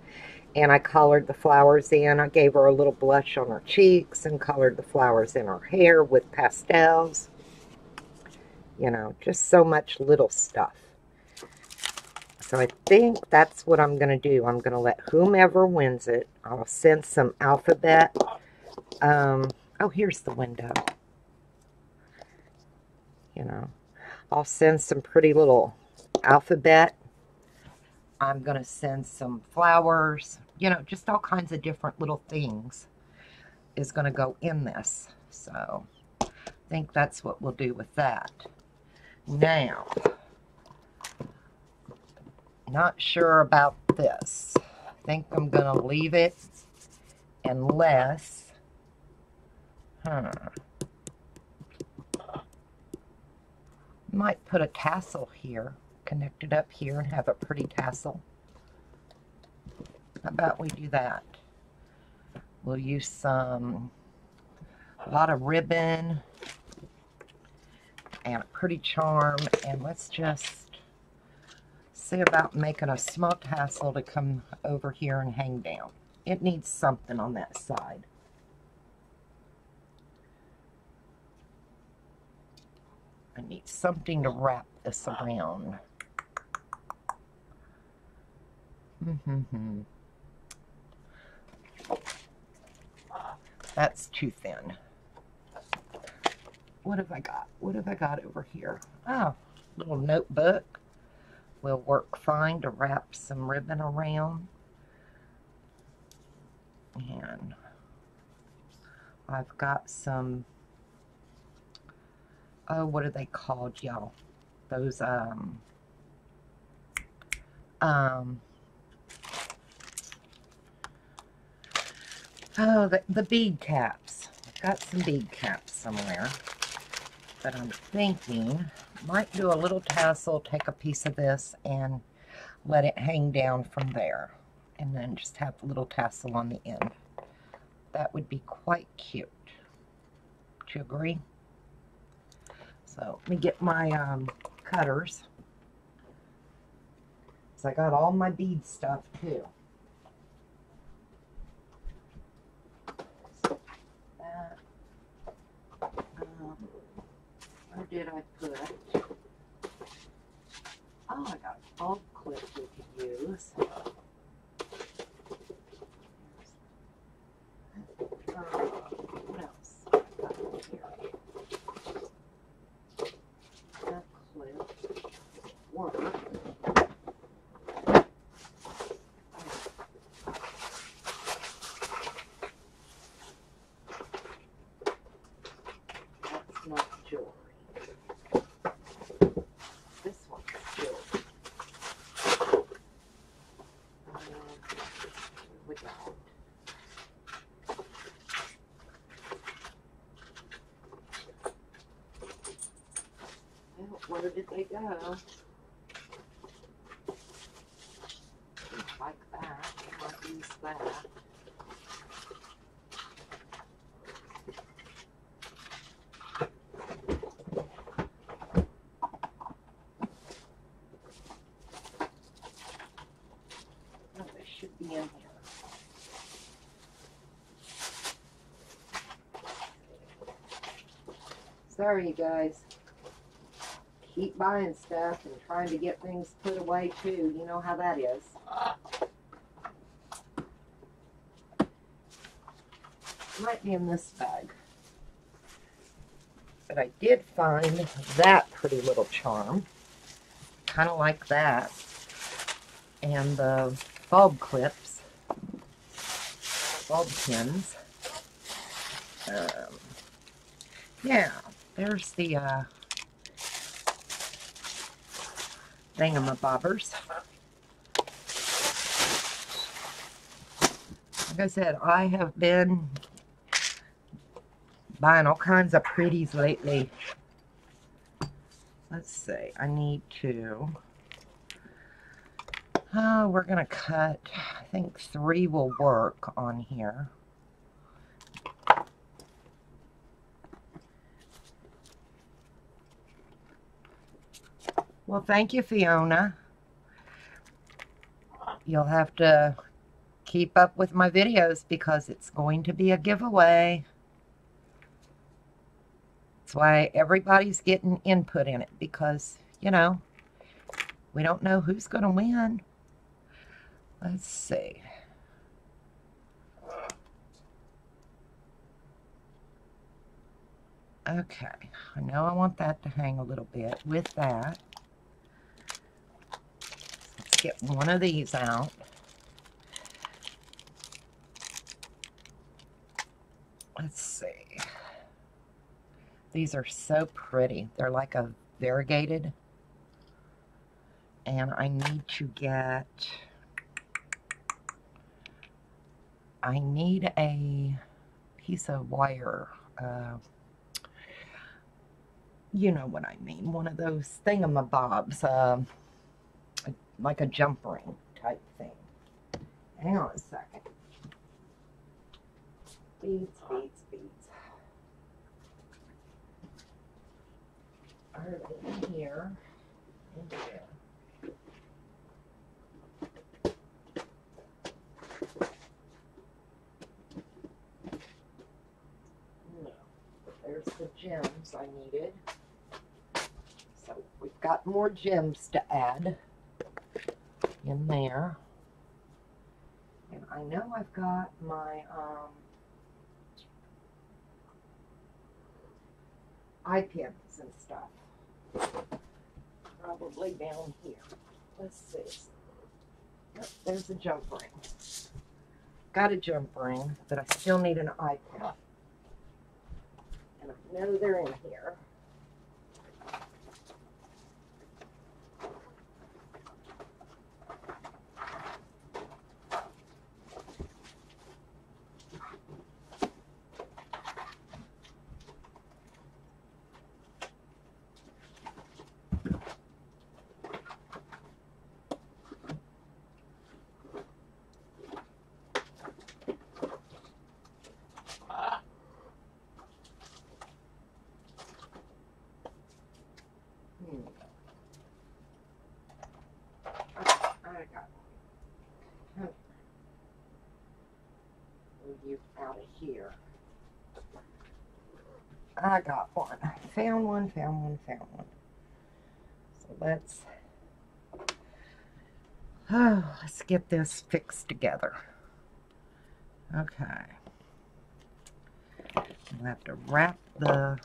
And I colored the flowers in. I gave her a little blush on her cheeks and colored the flowers in her hair with pastels. You know, just so much little stuff. So I think that's what I'm going to do. I'm going to let whomever wins it. I'll send some alphabet. Oh, here's the window. You know, I'll send some pretty little alphabet. I'm going to send some flowers, you know, just all kinds of different little things is going to go in this. So I think that's what we'll do with that. Now, not sure about this. I think I'm going to leave it unless, might put a tassel here. Connect it up here and have a pretty tassel. How about we do that? We'll use a lot of ribbon and a pretty charm, and let's just see about making a small tassel to come over here and hang down. It needs something on that side. I need something to wrap this around. That's too thin. What have I got? What have I got over here? Oh, little notebook. will work fine to wrap some ribbon around. And I've got some, oh, what are they called, y'all? Those, oh, the bead caps. I've got some bead caps somewhere. But I'm thinking, might do a little tassel, take a piece of this and let it hang down from there. And then just have a little tassel on the end. That would be quite cute. Do you agree? So let me get my cutters. So I got all my bead stuff too. That, where did I put? Oh, I got a bulb clip we could use. What else? I got here. That clip work. That's not jewelry. This one's jewelry. We got. Well, where did they go? Like that. I might use that. No, they should be in here. Sorry, you guys. Keep buying stuff and trying to get things put away too. You know how that is. Might be in this bag. But I did find that pretty little charm. Kind of like that. And the bulb clips. Bulb pins. Yeah, there's the thingamabobbers. Like I said, I have been buying all kinds of pretties lately. Let's see, I need to, we're gonna cut, I think 3 will work on here. Well, thank you, Fiona. You'll have to keep up with my videos because it's going to be a giveaway. That's why everybody's getting input in it because, you know, we don't know who's going to win. Let's see. Okay, I know I want that to hang a little bit with that. Let's get one of these out. Let's see. These are so pretty. They're like a variegated. And I need to get, I need a piece of wire. You know what I mean. One of those thingamabobs. Like a jump ring type thing. Hang on a second. Beads, beads, beads. Are they in here? In here. No. There's the gems I needed. So we've got more gems to add in there. And I know I've got my eye pins and stuff probably down here. Let's see. Oh, there's a jump ring. Got a jump ring, but I still need an iPad. And I know they're in here. I got one. Move you out of here. I got one. Found one, found one, found one. So let's get this fixed together. Okay. I'll have to wrap the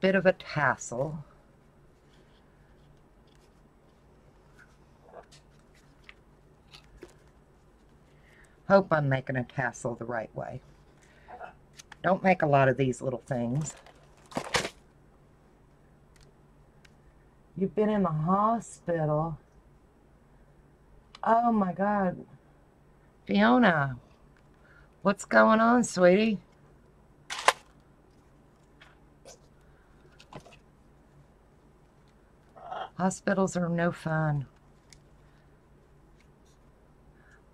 bit of a tassel. Hope I'm making a tassel the right way. Don't make a lot of these little things. You've been in the hospital. Oh my God. Fiona, what's going on, sweetie? Hospitals are no fun.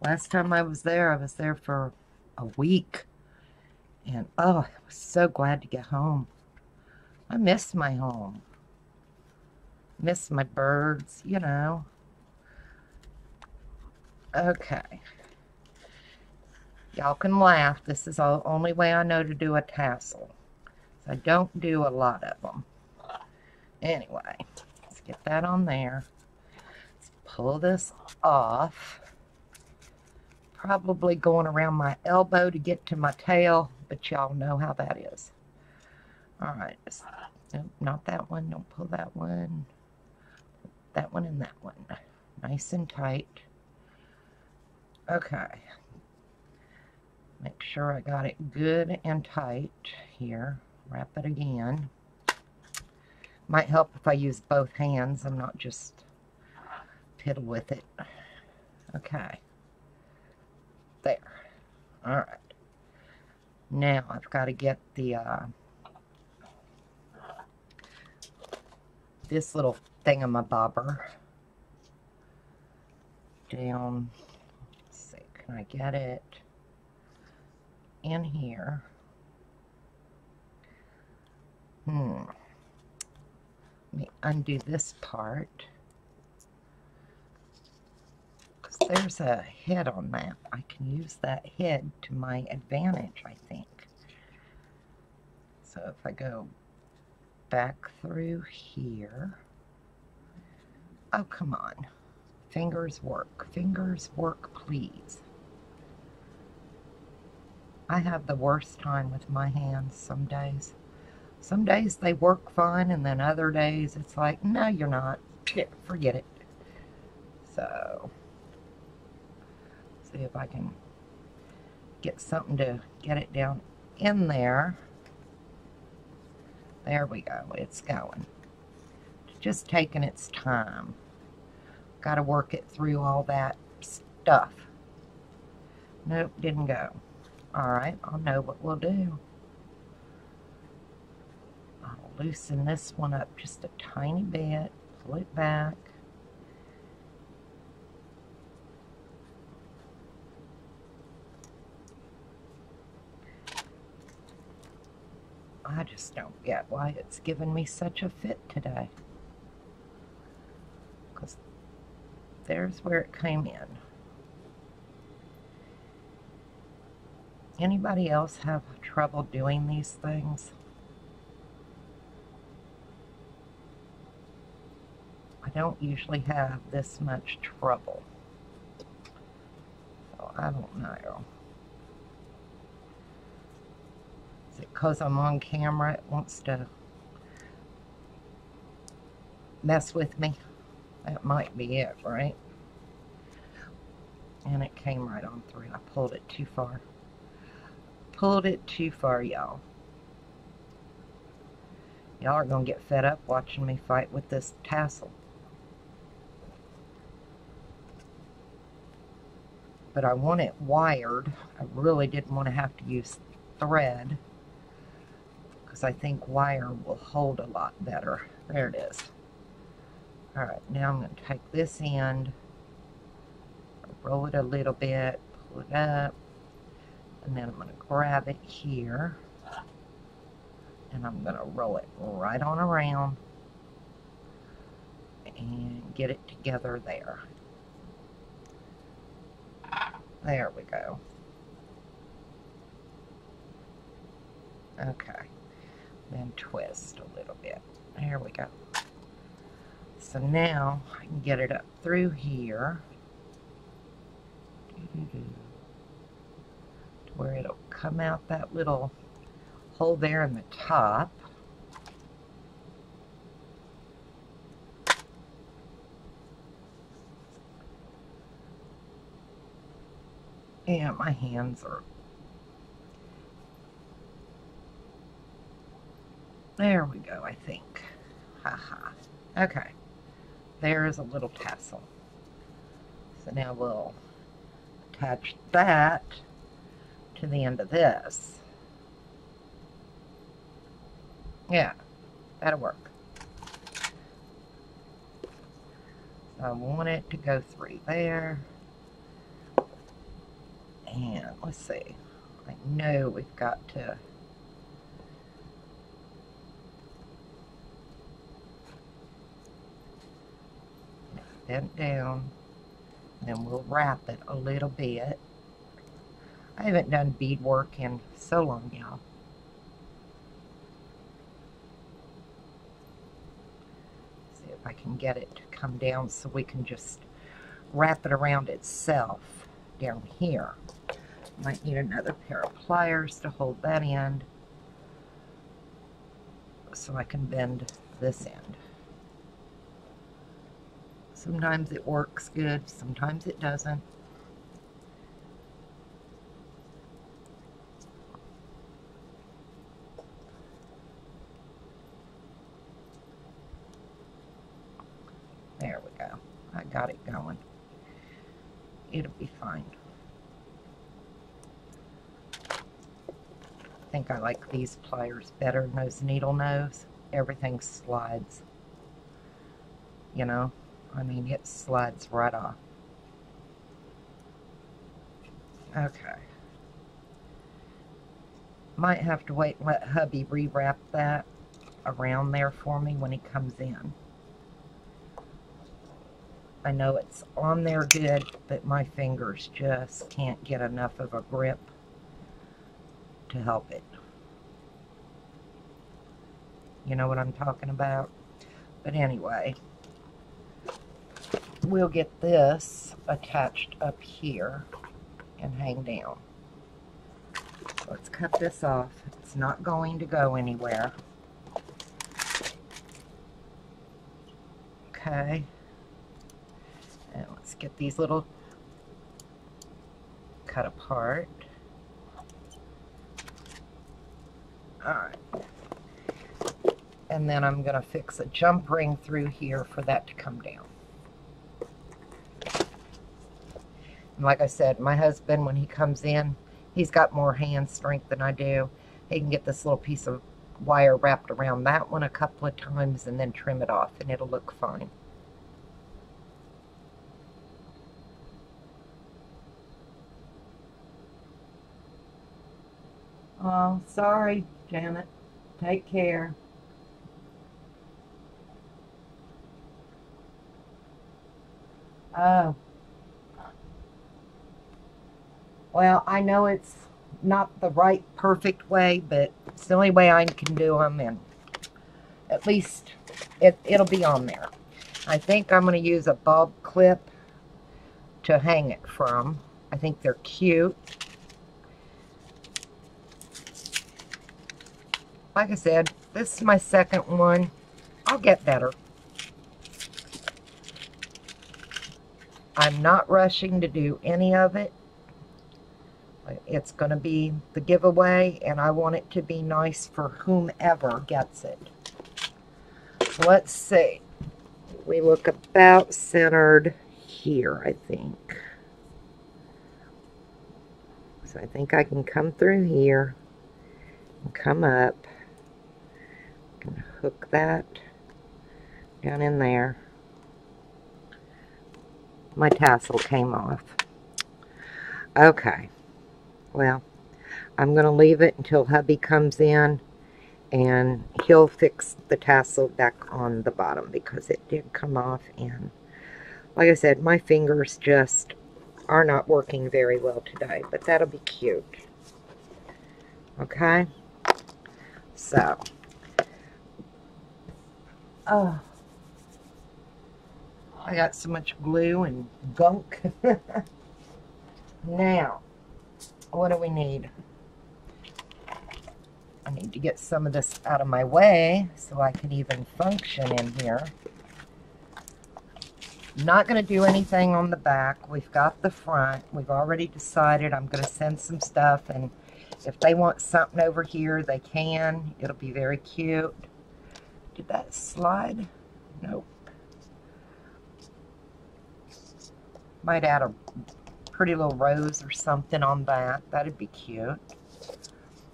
Last time I was there for a week. And oh, I was so glad to get home. I miss my home. Miss my birds, you know. Okay. Y'all can laugh. This is the only way I know to do a tassel. So I don't do a lot of them. Anyway, let's get that on there. Let's pull this off. Probably going around my elbow to get to my tail, but y'all know how that is. All right. Nope, not that one. Don't pull that one. That one and that one. Nice and tight. Okay. Make sure I got it good and tight here. Wrap it again. Might help if I use both hands. I'm not just piddle with it. Okay. There. All right. Now I've got to get the this little thingamabobber down. Let's see, can I get it in here? Let me undo this part. There's a head on that. I can use that head to my advantage, I think. So if I go back through here. Oh, come on. Fingers work. Fingers work, please. I have the worst time with my hands some days. Some days they work fine, and then other days it's like, no, you're not. Forget it. So see if I can get something to get it down in there. There we go. It's going. It's just taking its time. Got to work it through all that stuff. Nope, didn't go. Alright, I'll know what we'll do. I'll loosen this one up just a tiny bit. Pull it back. I just don't get why it's given me such a fit today. Because there's where it came in. Anybody else have trouble doing these things? I don't usually have this much trouble. So I don't know. Is it because I'm on camera, it wants to mess with me? That might be it, right? And it came right on through. I pulled it too far. Pulled it too far, y'all. Y'all are going to get fed up watching me fight with this tassel. But I want it wired. I really didn't want to have to use thread, because I think wire will hold a lot better. There it is. Alright, now I'm going to take this end, roll it a little bit, pull it up, and then I'm going to grab it here, and I'm going to roll it right on around and get it together there. There we go. Okay. Then twist a little bit. There we go. So now I can get it up through here to where it'll come out that little hole there in the top. And my hands are... There we go, I think. Haha. Okay. There's a little tassel. So now we'll attach that to the end of this. Yeah, that'll work. So I want it to go through there. And let's see. I know we've got to bent down, and then we'll wrap it a little bit. I haven't done beadwork in so long, y'all. See if I can get it to come down so we can just wrap it around itself down here. Might need another pair of pliers to hold that end so I can bend this end. Sometimes it works good, sometimes it doesn't. There we go. I got it going. It'll be fine. I think I like these pliers better than those needle nose. Everything slides. You know? I mean, it slides right off. Okay. Might have to wait and let hubby rewrap that around there for me when he comes in. I know it's on there good, but my fingers just can't get enough of a grip to help it. You know what I'm talking about? But anyway, we'll get this attached up here and hang down. So let's cut this off. It's not going to go anywhere. Okay. And let's get these little cut apart. Alright. And then I'm going to fix a jump ring through here for that to come down. And like I said, my husband, when he comes in, he's got more hand strength than I do. He can get this little piece of wire wrapped around that one a couple of times and then trim it off, and it'll look fine. Oh, sorry, Janet. Take care. Oh. Well, I know it's not the right, perfect way, but it's the only way I can do them, and at least it'll be on there. I think I'm going to use a bob clip to hang it from. I think they're cute. Like I said, this is my second one. I'll get better. I'm not rushing to do any of it. It's going to be the giveaway, and I want it to be nice for whomever gets it. So let's see. We look about centered here, I think. So I think I can come through here and come up. I can hook that down in there. My tassel came off. Okay. Well, I'm going to leave it until hubby comes in and he'll fix the tassel back on the bottom because it did come off, and like I said, my fingers just are not working very well today, but that'll be cute. Okay? So, oh, I got so much glue and gunk. Now, what do we need? I need to get some of this out of my way so I can even function in here. Not going to do anything on the back. We've got the front. We've already decided I'm going to send some stuff, and if they want something over here, they can. It'll be very cute. Did that slide? Nope. Might add a pretty little rose or something on that. That'd be cute.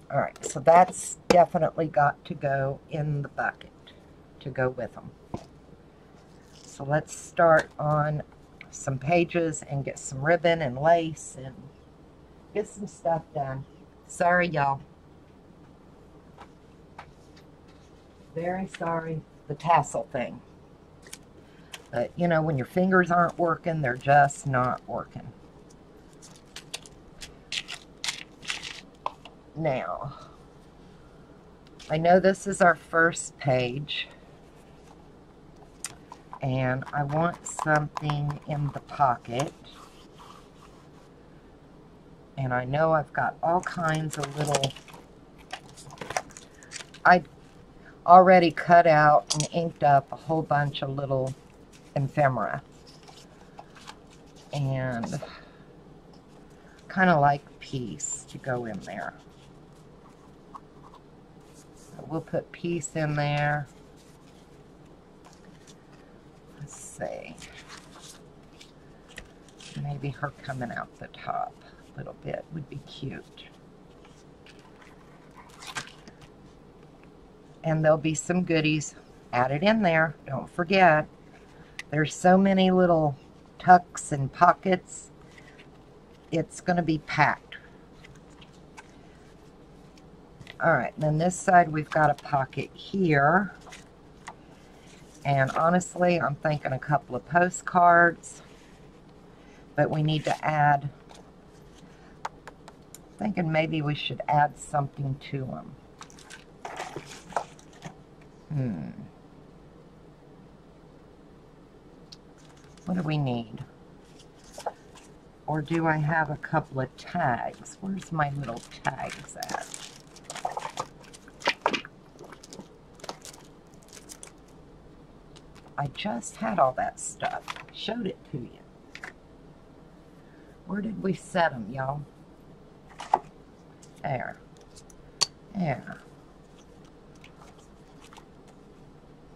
Alright, so that's definitely got to go in the bucket to go with them. So let's start on some pages and get some ribbon and lace and get some stuff done. Sorry, y'all. Very sorry. The tassel thing. But, you know, when your fingers aren't working, they're just not working. Now, I know this is our first page, and I want something in the pocket, and I know I've got all kinds of little, I already cut out and inked up a whole bunch of little ephemera, and kind of like peace to go in there. We'll put peace in there. Let's see. Maybe her coming out the top a little bit would be cute. And there'll be some goodies added in there. Don't forget, there's so many little tucks and pockets. It's going to be packed. Alright, then this side we've got a pocket here. And honestly, I'm thinking a couple of postcards. But we need to add, thinking maybe we should add something to them. What do we need? Or do I have a couple of tags? Where's my little tags at? I just had all that stuff. Showed it to you. Where did we set them, y'all? There. There.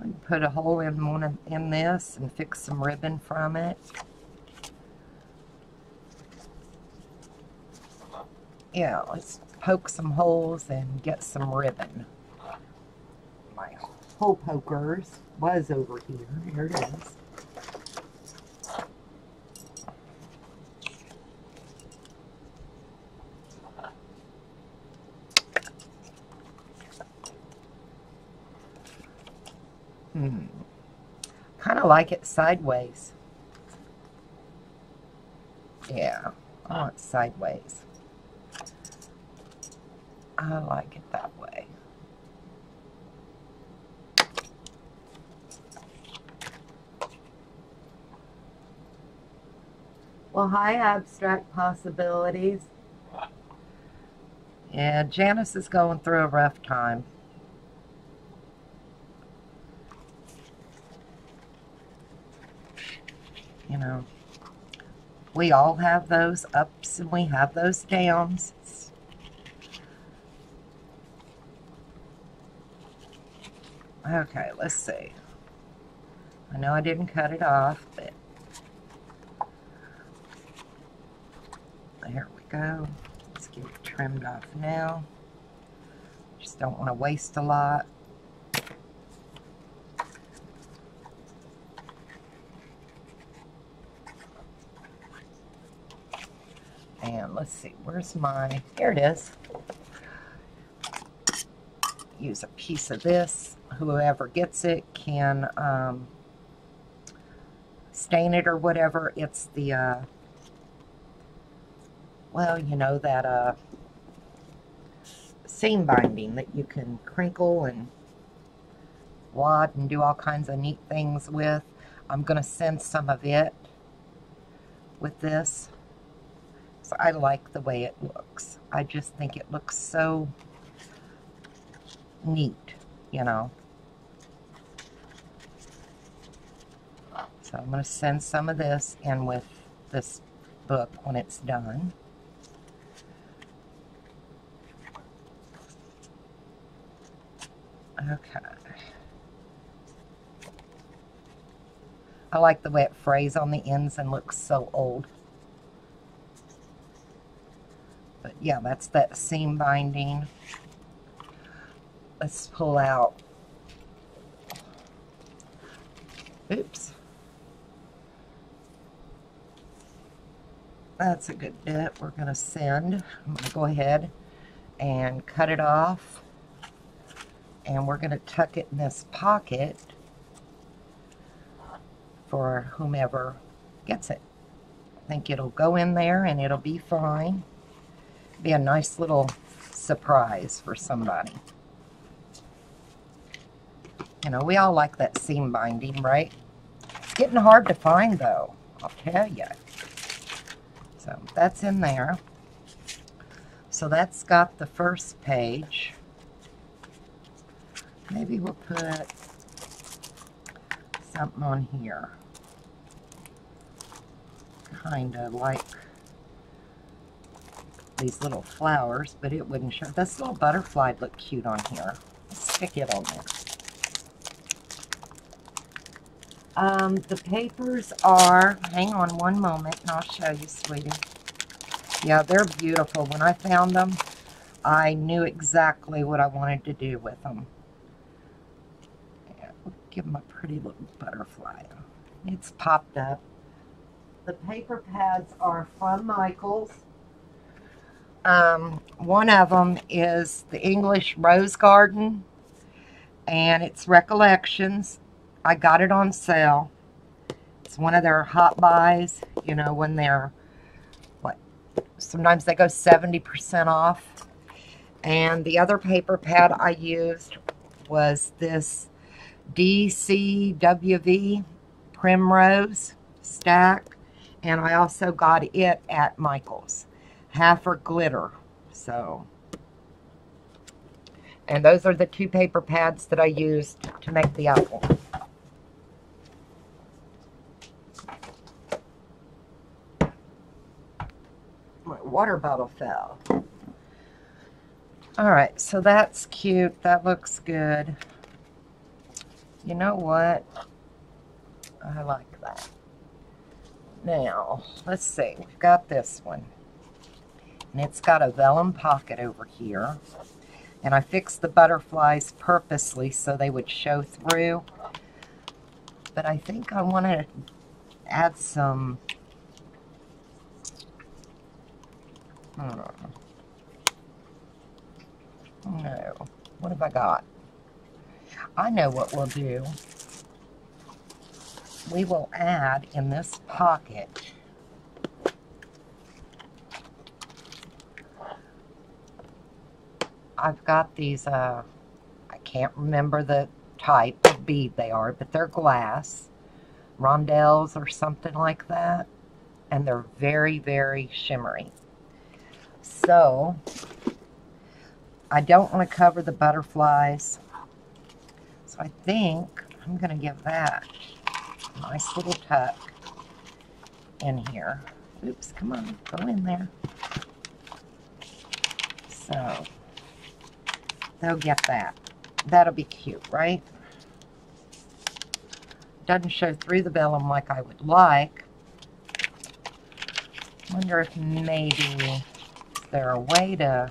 We can put a hole in one in this and fix some ribbon from it. Yeah, let's poke some holes and get some ribbon. My hole pokers was over here. Here it is. Kind of like it sideways. Yeah, I want it sideways. I like it that way. Well, hi, Abstract Possibilities. Yeah, Janice is going through a rough time. You know, We all have those ups and we have those downs. Okay, let's see. I know I didn't cut it off, but there we go. Let's get it trimmed off now. Just don't want to waste a lot. And let's see, where's my, here it is. Use a piece of this. Whoever gets it can stain it or whatever. It's the, well, you know, that seam binding that you can crinkle and wad and do all kinds of neat things with. I'm going to send some of it with this. So I like the way it looks. I just think it looks so neat, you know. So I'm going to send some of this in with this book when it's done. Okay. I like the way it frays on the ends and looks so old. But yeah, that's that seam binding. Let's pull out. Oops. That's a good bit. We're going to send. I'm going to go ahead and cut it off. And we're going to tuck it in this pocket for whomever gets it. I think it'll go in there and it'll be fine. Be a nice little surprise for somebody. You know, we all like that seam binding, right? It's getting hard to find, though, I'll tell you. So that's in there. So that's got the first page. Maybe we'll put something on here. Kind of like these little flowers, but it wouldn't show. This little butterfly would look cute on here. Let's stick it on there. The papers are, hang on one moment and I'll show you, sweetie. Yeah, they're beautiful. When I found them, I knew exactly what I wanted to do with them. Yeah, we'll give them a pretty little butterfly. It's popped up. The paper pads are from Michaels. One of them is the English Rose Garden, and it's Recollections. I got it on sale. It's one of their hot buys, you know, when they're, what, sometimes they go 70% off. And the other paper pad I used was this DCWV Primrose stack, and I also got it at Michael's. Half glitter. So, and those are the two paper pads that I used to make the apple. My water bottle fell. Alright, so that's cute. That looks good. You know what? I like that. Now, let's see. We've got this one. And it's got a vellum pocket over here. And I fixed the butterflies purposely so they would show through. But I think I want to add some... No. What have I got? I know what we'll do. We will add in this pocket I've got these, I can't remember the type of bead they are, but they're glass. Rondelles or something like that. And they're very, very shimmery. So, I don't want to cover the butterflies. So I think I'm going to give that a nice little tuck in here. Oops, come on, go in there. So, they'll get that. That'll be cute, right? Doesn't show through the vellum like I would like. Wonder if maybe is there a way to...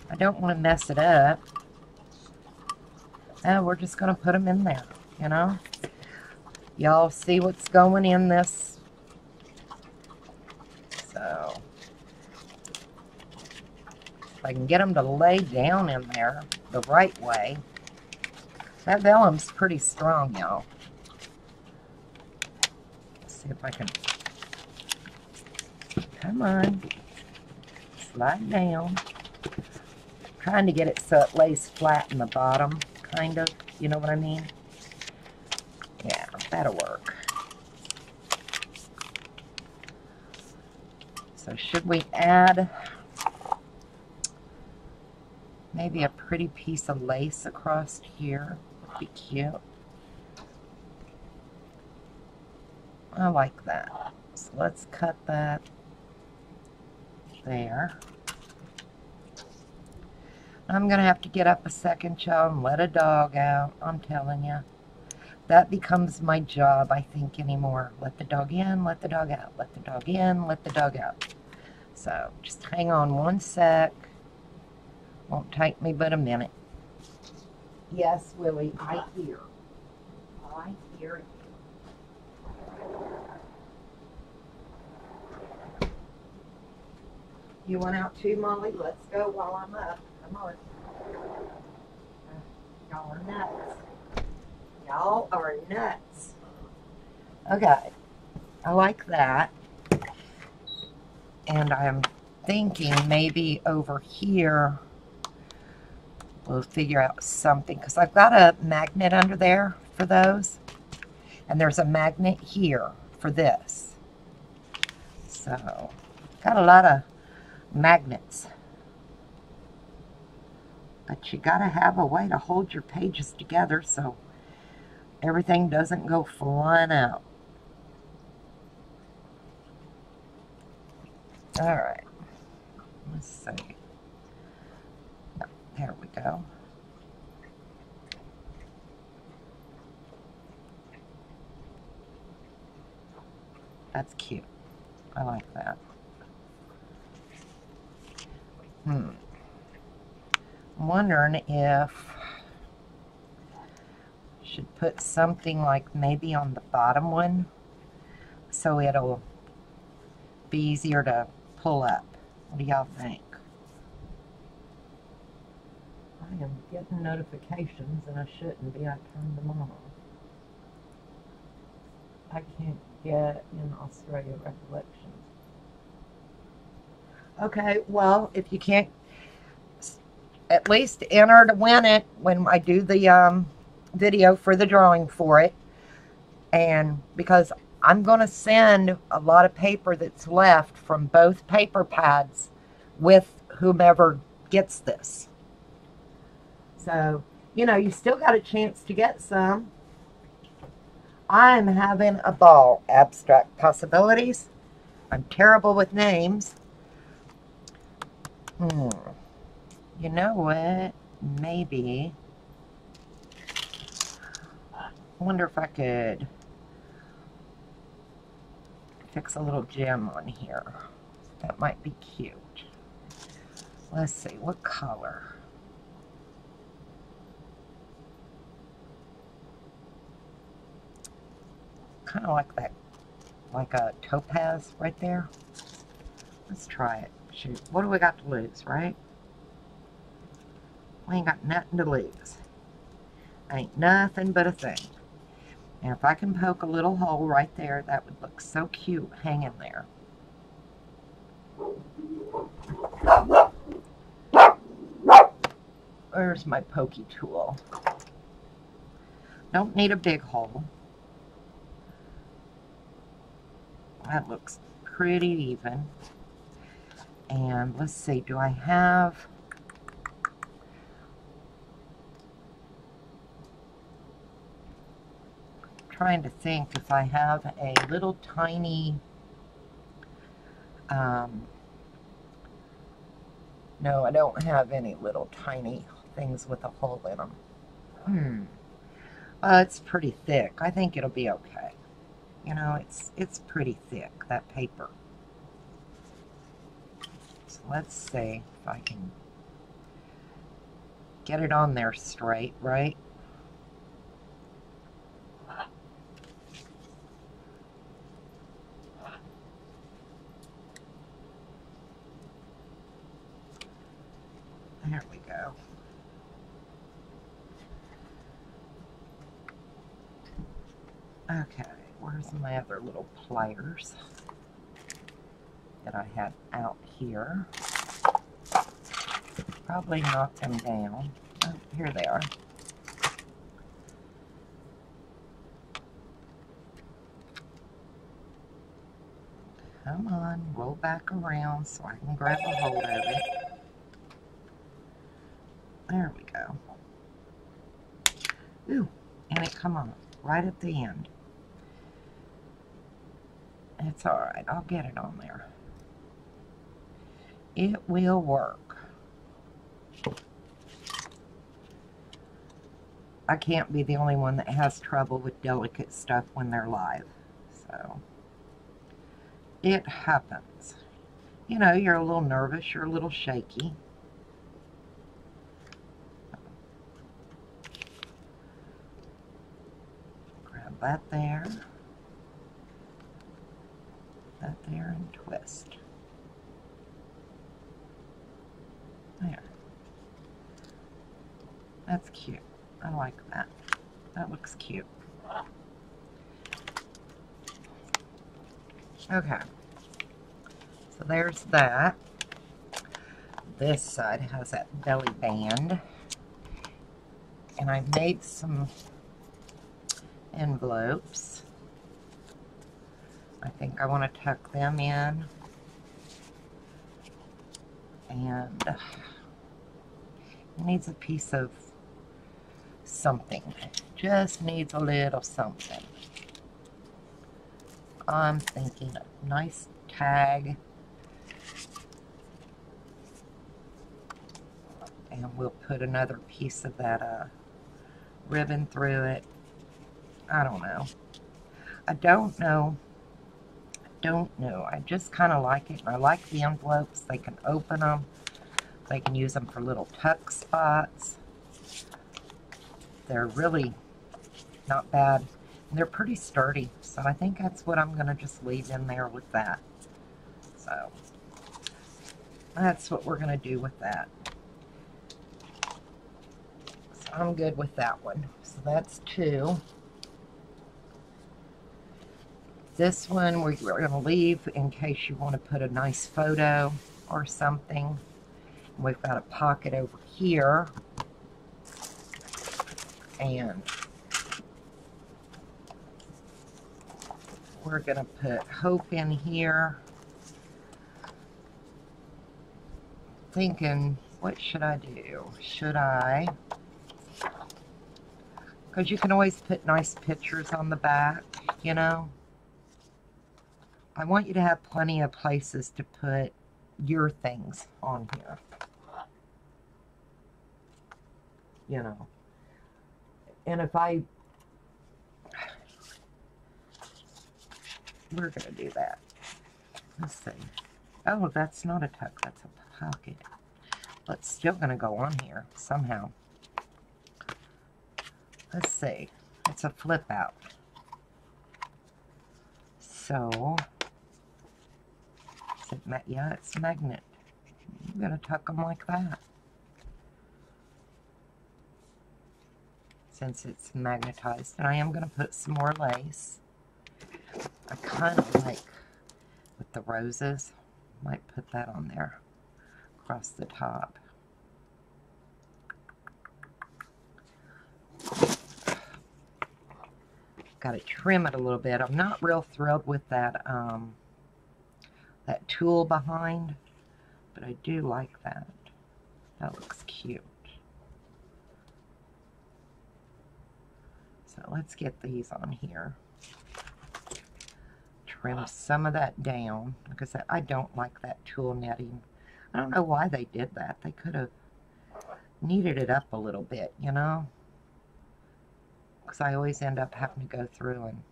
I don't want to mess it up. Oh, we're just going to put them in there, you know? Y'all see what's going in this? So, if I can get them to lay down in there the right way. That vellum's pretty strong, y'all. Let's see if I can... Come on. Slide down. Trying to get it so it lays flat in the bottom, kind of. You know what I mean? Yeah, that'll work. So should we add maybe a pretty piece of lace across here? Would be cute. I like that. So let's cut that there. I'm going to have to get up a second, child, and let a dog out. I'm telling you. That becomes my job, I think, anymore. Let the dog in, let the dog out. Let the dog in, let the dog out. So, just hang on one sec. Won't take me but a minute. Yes, Willie, I hear. I hear it. You want out too, Molly? Let's go while I'm up. Come on. Y'all are nuts. Y'all are nuts. Okay. I like that. And I'm thinking maybe over here we'll figure out something. Because I've got a magnet under there for those. And there's a magnet here for this. So, got a lot of magnets. But you gotta have a way to hold your pages together so everything doesn't go flying out. Alright. Let's see. There we go. That's cute. I like that. I'm wondering if I should put something like maybe on the bottom one so it'll be easier to pull up. What do y'all think? I am getting notifications and I shouldn't be. I turned them off. I can't get in Australia recollections. Okay, well, if you can't at least enter to win it when I do the video for the drawing for it. And because I'm going to send a lot of paper that's left from both paper pads with whomever gets this. So, you know, you still got a chance to get some. I'm having a ball. Abstract Possibilities. I'm terrible with names. You know what? Maybe. I wonder if I could fix a little gem on here. That might be cute. Let's see, what color? Kind of like that, like a topaz right there. Let's try it. Shoot, what do we got to lose, right? We ain't got nothing to lose. Ain't nothing but a thing. And if I can poke a little hole right there, that would look so cute hanging there. Where's my pokey tool? Don't need a big hole. That looks pretty even. And let's see, do I have... trying to think if I have a little tiny, no, I don't have any little tiny things with a hole in them. It's pretty thick. I think it'll be okay. You know, it's pretty thick, that paper. So let's see if I can get it on there straight, right? There we go. Okay, where's my other little pliers that I had out here? Probably knocked them down. Oh, here they are. Come on, roll back around so I can grab a hold of it. There we go. Ooh, and it come on right at the end. It's alright, I'll get it on there. It will work. I can't be the only one that has trouble with delicate stuff when they're live. So, it happens. You know, you're a little nervous, you're a little shaky. Grab that there. That there and twist. There. That's cute. I like that. That looks cute. Okay. So there's that. This side has that belly band. And I made some envelopes. I think I want to tuck them in. And it needs a piece of something. Just needs a little something. I'm thinking a nice tag. And we'll put another piece of that ribbon through it. I don't know. I don't know. I just kind of like it. I like the envelopes. They can open them. They can use them for little tuck spots. They're really not bad. And they're pretty sturdy. So I think that's what I'm going to just leave in there with that. So that's what we're going to do with that. So I'm good with that one. So that's 2. This one we're going to leave in case you want to put a nice photo or something. We've got a pocket over here. And we're going to put Hope in here. Thinking, what should I do? Should I? Because you can always put nice pictures on the back, you know. I want you to have plenty of places to put your things on here. You know. And if we're going to do that. Let's see. Oh, that's not a tuck, that's a pocket. But it's still going to go on here somehow. Let's see. It's a flip out. So, yeah, it's magnet. I'm going to tuck them like that. Since it's magnetized. And I am going to put some more lace. I kind of like with the roses. Might put that on there across the top. Got to trim it a little bit. I'm not real thrilled with that that tool behind, but I do like that. That looks cute. So let's get these on here. Trim some of that down because I don't like that tulle netting. I don't know why they did that. They could have kneaded it up a little bit, you know? Because I always end up having to go through and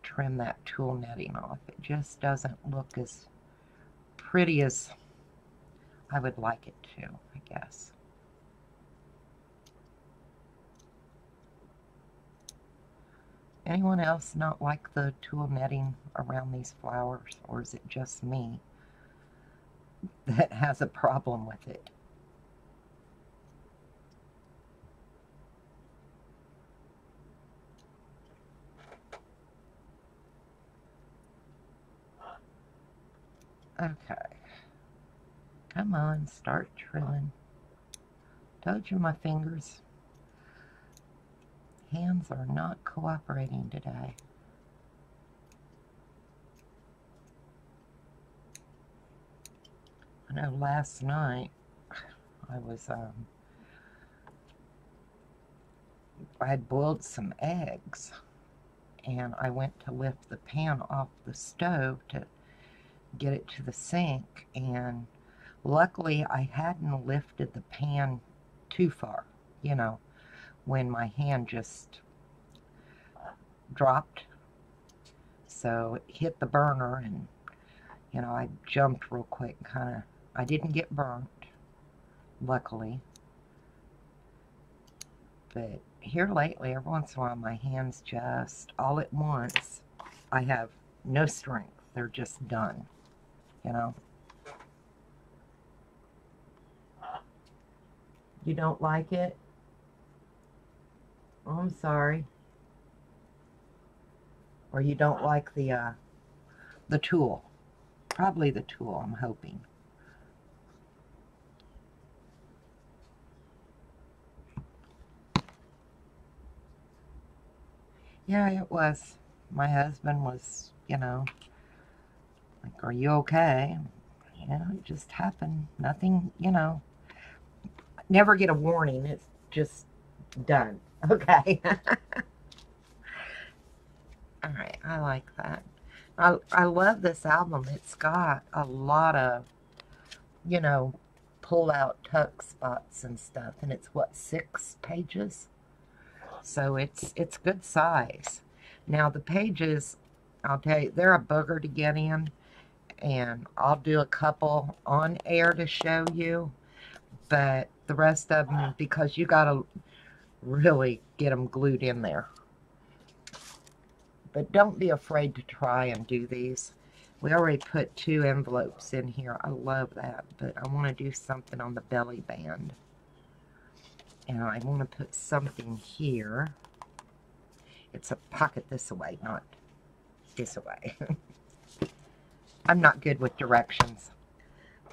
trim that tulle netting off. It just doesn't look as pretty as I would like it to, I guess. Anyone else not like the tulle netting around these flowers, or is it just me that has a problem with it? Okay. Come on, start trimming. Told you my hands are not cooperating today. I know last night I had boiled some eggs and I went to lift the pan off the stove to get it to the sink, and luckily I hadn't lifted the pan too far, you know, when my hand just dropped. So it hit the burner and, you know, I jumped real quick, I didn't get burnt, luckily. But here lately, every once in a while, my hands just, all at once, I have no strength. They're just done, you know. You don't like it? Oh, I'm sorry. Or you don't like the tulle. Probably the tulle, I'm hoping. Yeah, it was. My husband was, you know, like, are you okay? Yeah, it just happened. Nothing, you know. Never get a warning. It's just done. Okay. All right, I like that. I love this album. It's got a lot of, you know, pull out tuck spots and stuff, and it's what, 6 pages? So it's good size. Now the pages, I'll tell you, they're a booger to get in, and I'll do a couple on air to show you, but the rest of them, because you gotta really get them glued in there. But don't be afraid to try and do these. We already put 2 envelopes in here. I love that, but I want to do something on the belly band. And I want to put something here. It's a pocket this way, not this way. I'm not good with directions.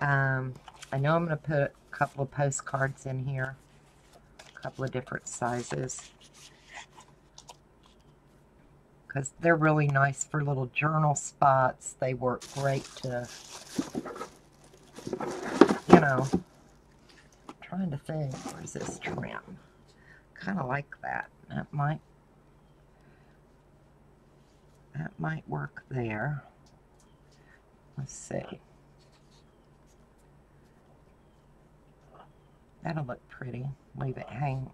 I know I'm going to put a couple of postcards in here. A couple of different sizes. Because they're really nice for little journal spots. They work great to, you know, I'm trying to think, where's this trim? Kind of like that. That might work there. Let's see. That'll look pretty. Leave it hang.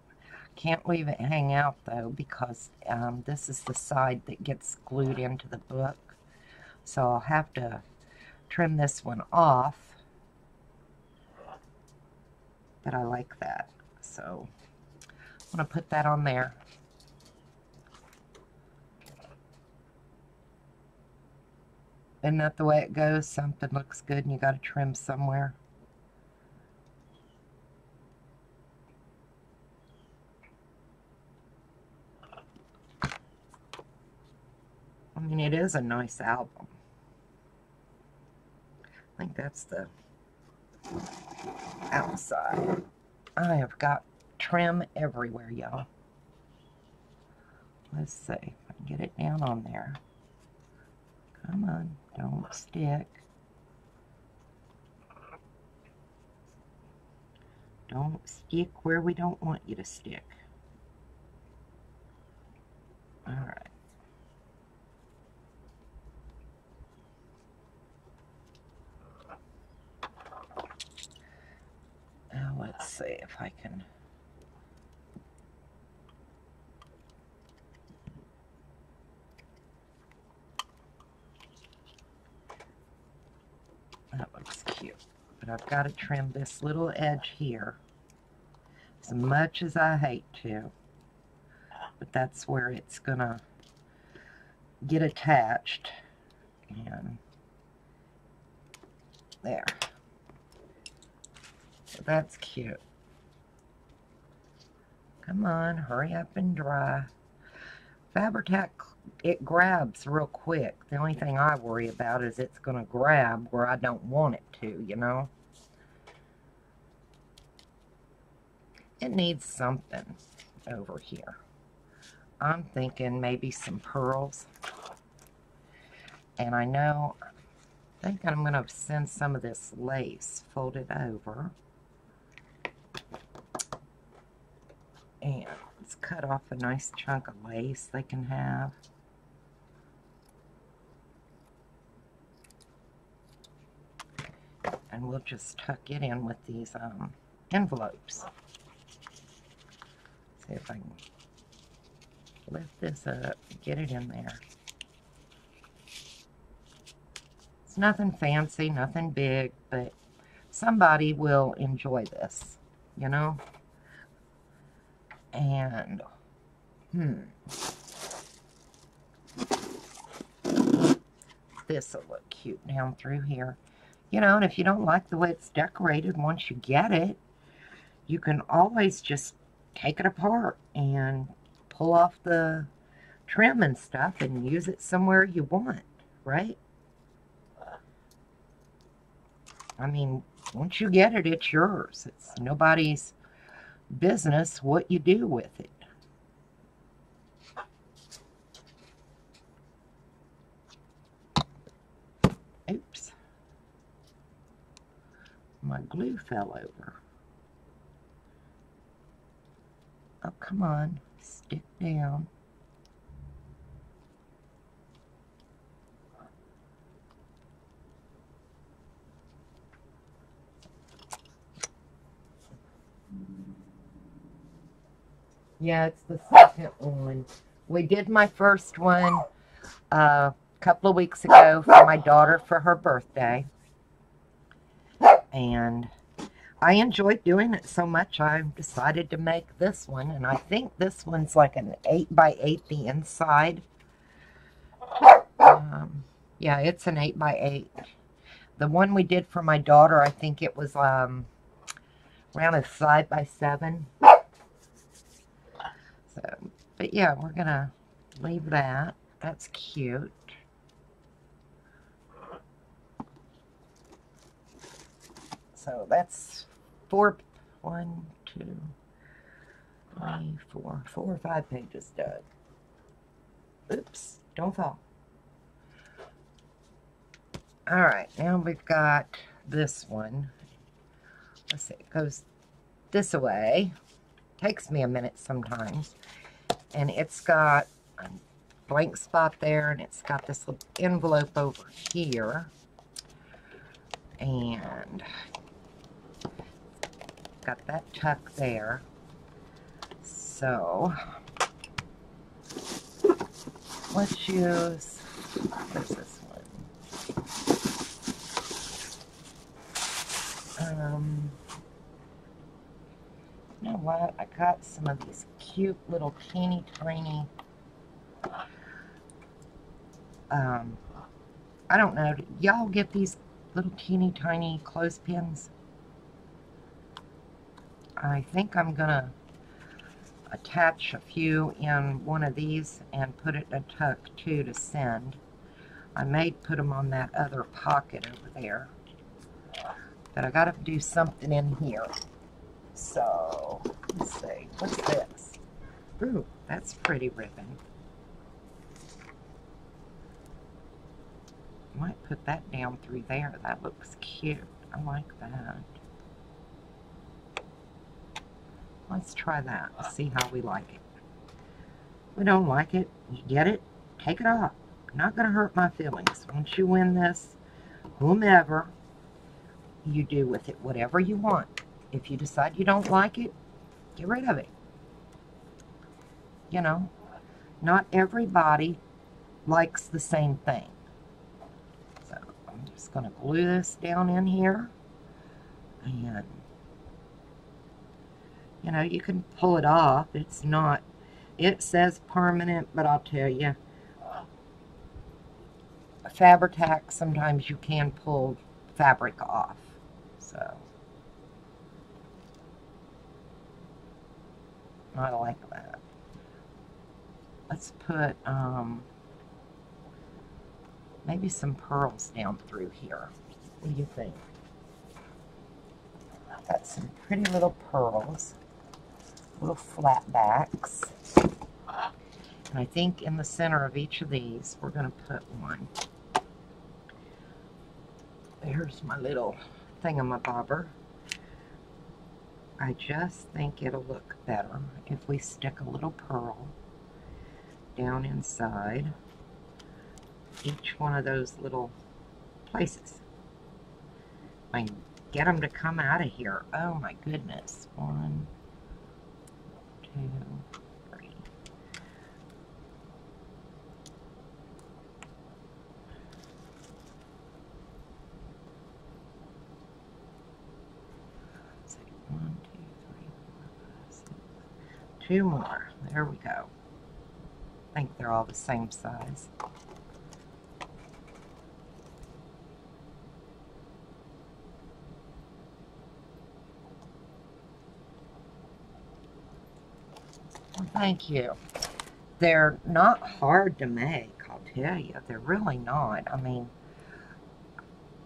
Can't leave it hang out though, because this is the side that gets glued into the book. So I'll have to trim this one off. But I like that. So I'm going to put that on there. Isn't that the way it goes? Something looks good and you got to trim somewhere. I mean, it is a nice album. I think that's the outside. I have got trim everywhere, y'all. Let's see if I can get it down on there. Come on, don't stick. Don't stick where we don't want you to stick. see if I can. That looks cute. But I've got to trim this little edge here. As much as I hate to. But that's where it's going to get attached. And there. So that's cute. Come on, hurry up and dry. Fabri-Tac, it grabs real quick. The only thing I worry about is it's going to grab where I don't want it to, you know. It needs something over here. I'm thinking maybe some pearls. And I think I'm going to send some of this lace folded over. And let's cut off a nice chunk of lace they can have. And we'll just tuck it in with these envelopes. See if I can lift this up, get it in there. It's nothing fancy, nothing big, but somebody will enjoy this, you know? And, this will look cute down through here. You know, and if you don't like the way it's decorated once you get it, you can always just take it apart and pull off the trim and stuff and use it somewhere you want, right? I mean, once you get it, it's yours. It's nobody's business what you do with it. Oops. My glue fell over. Oh, come on. Stick down. Yeah, it's the second one. We did my first one a couple of weeks ago for my daughter for her birthday. And I enjoyed doing it so much, I decided to make this one. And I think this one's like an 8x8 the inside. Yeah, it's an 8x8. The one we did for my daughter, I think it was around a 5x7. So, but yeah, we're going to leave that. That's cute. So that's 4 or 5 pages done. Oops, don't fall. Alright, now we've got this one. Let's see, it goes this way. Takes me a minute sometimes. And it's got a blank spot there, and it's got this little envelope over here. And got that tuck there. So let's use, where's this one? You know what? I got some of these cute little teeny tiny, I don't know, y'all get these little teeny tiny clothespins? I think I'm gonna attach a few in one of these and put it in a tuck too to send. I may put them on that other pocket over there, but I gotta do something in here. So let's see, what's this? Ooh, that's pretty ribbon. Might put that down through there. That looks cute. I like that. Let's try that and see how we like it. If we don't like it, you get it, take it off. Not going to hurt my feelings. Once you win this, whomever, you do with it whatever you want. If you decide you don't like it, get rid of it. You know, not everybody likes the same thing. So I'm just going to glue this down in here. And, you know, you can pull it off. It's not, it says permanent, but I'll tell you, Fabri-Tac, sometimes you can pull fabric off. So, I like that. Let's put maybe some pearls down through here. What do you think? Got some pretty little pearls, little flat backs. And I think in the center of each of these, we're going to put one. There's my little thingamabobber. I just think it'll look better if we stick a little pearl down inside each one of those little places. I can get them to come out of here. Oh my goodness. 1, 2, 3. Let's see. 1, 2, 3, 4, 5, 6. 2 more. There we go. I think they're all the same size. Well, thank you. They're not hard to make, I'll tell you. They're really not. I mean,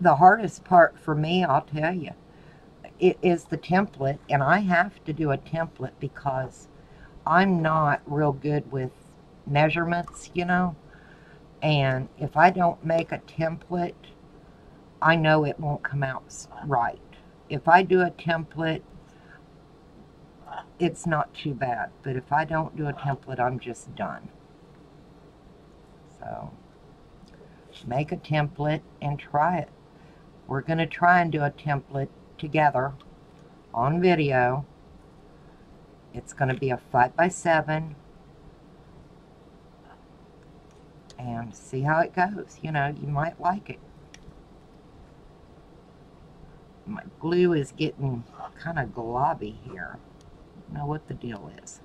the hardest part for me, I'll tell you, it is the template. And I have to do a template because I'm not real good with measurements, you know. And if I don't make a template, I know it won't come out right. If I do a template, it's not too bad. But if I don't do a template, I'm just done. So, make a template and try it. We're going to try and do a template together on video. It's going to be a 5x7. And see how it goes. You know, you might like it. My glue is getting kind of globby here. I don't know what the deal is.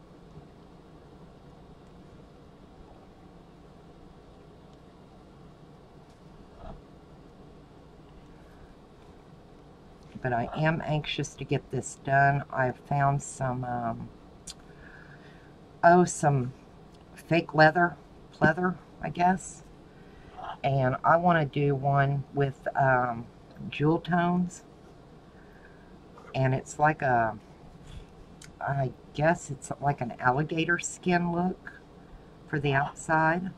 But I am anxious to get this done. I've found some, some fake leather, pleather, I guess. And I want to do one with jewel tones. And it's like a, I guess it's like an alligator skin look for the outside.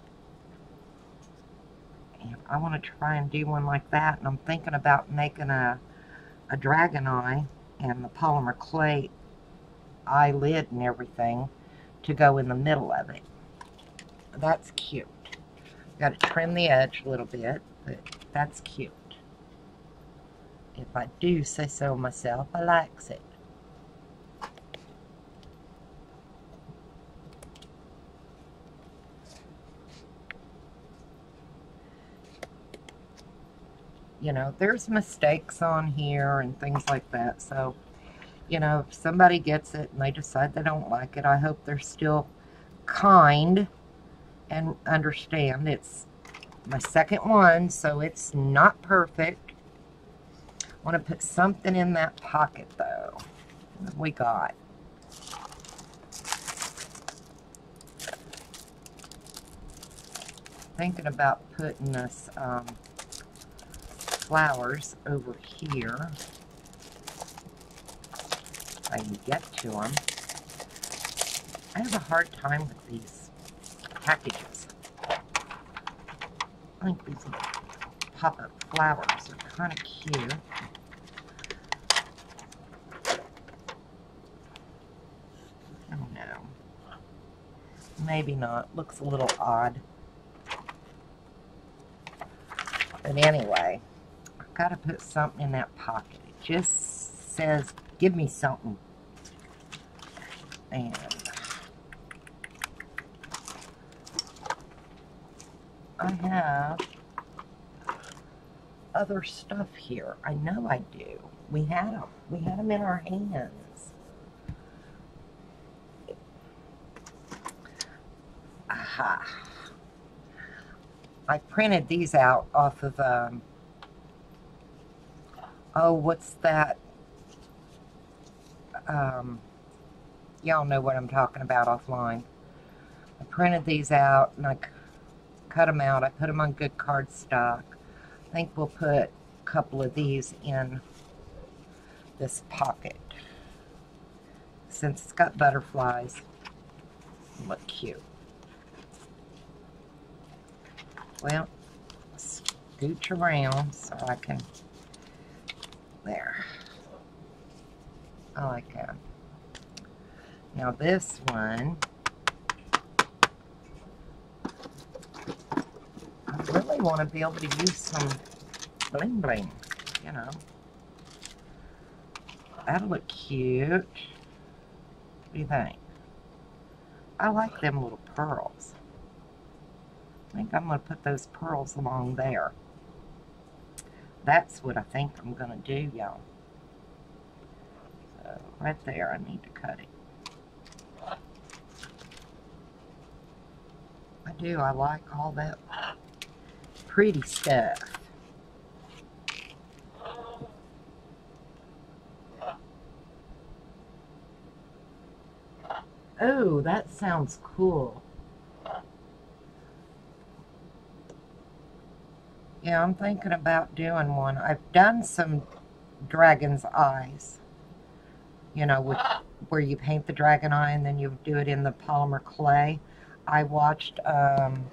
And I want to try and do one like that. And I'm thinking about making a dragon eye and the polymer clay eyelid and everything to go in the middle of it. That's cute. Got to trim the edge a little bit, but that's cute. If I do say so myself, I likes it. You know, there's mistakes on here and things like that. So, you know, if somebody gets it and they decide they don't like it, I hope they're still kind and understand. It's my second one, so it's not perfect. I want to put something in that pocket, though. What have we got? Thinking about putting this flowers over here. If I can get to them. I have a hard time with these packages. I think these pop-up flowers are kind of cute. I don't know. Maybe not. Looks a little odd. But anyway, I've got to put something in that pocket. It just says Give me something. And I have other stuff here. I know I do. We had them. We had them in our hands. Aha. I printed these out off of, oh, what's that? Y'all know what I'm talking about offline. I printed these out and I cut them out. I put them on good cardstock. I think we'll put a couple of these in this pocket. Since it's got butterflies, look cute. Well, scooch around so I can, there. I like that. Now this one, I really want to be able to use some bling bling, you know. That'll look cute. What do you think? I like them little pearls. I think I'm going to put those pearls along there. That's what I think I'm going to do, y'all. So, right there, I need to cut it. I do. I like all that pretty stuff. Oh, that sounds cool. Yeah, I'm thinking about doing one. I've done some dragon's eyes. You know, where you paint the dragon eye and then you do it in the polymer clay. I watched an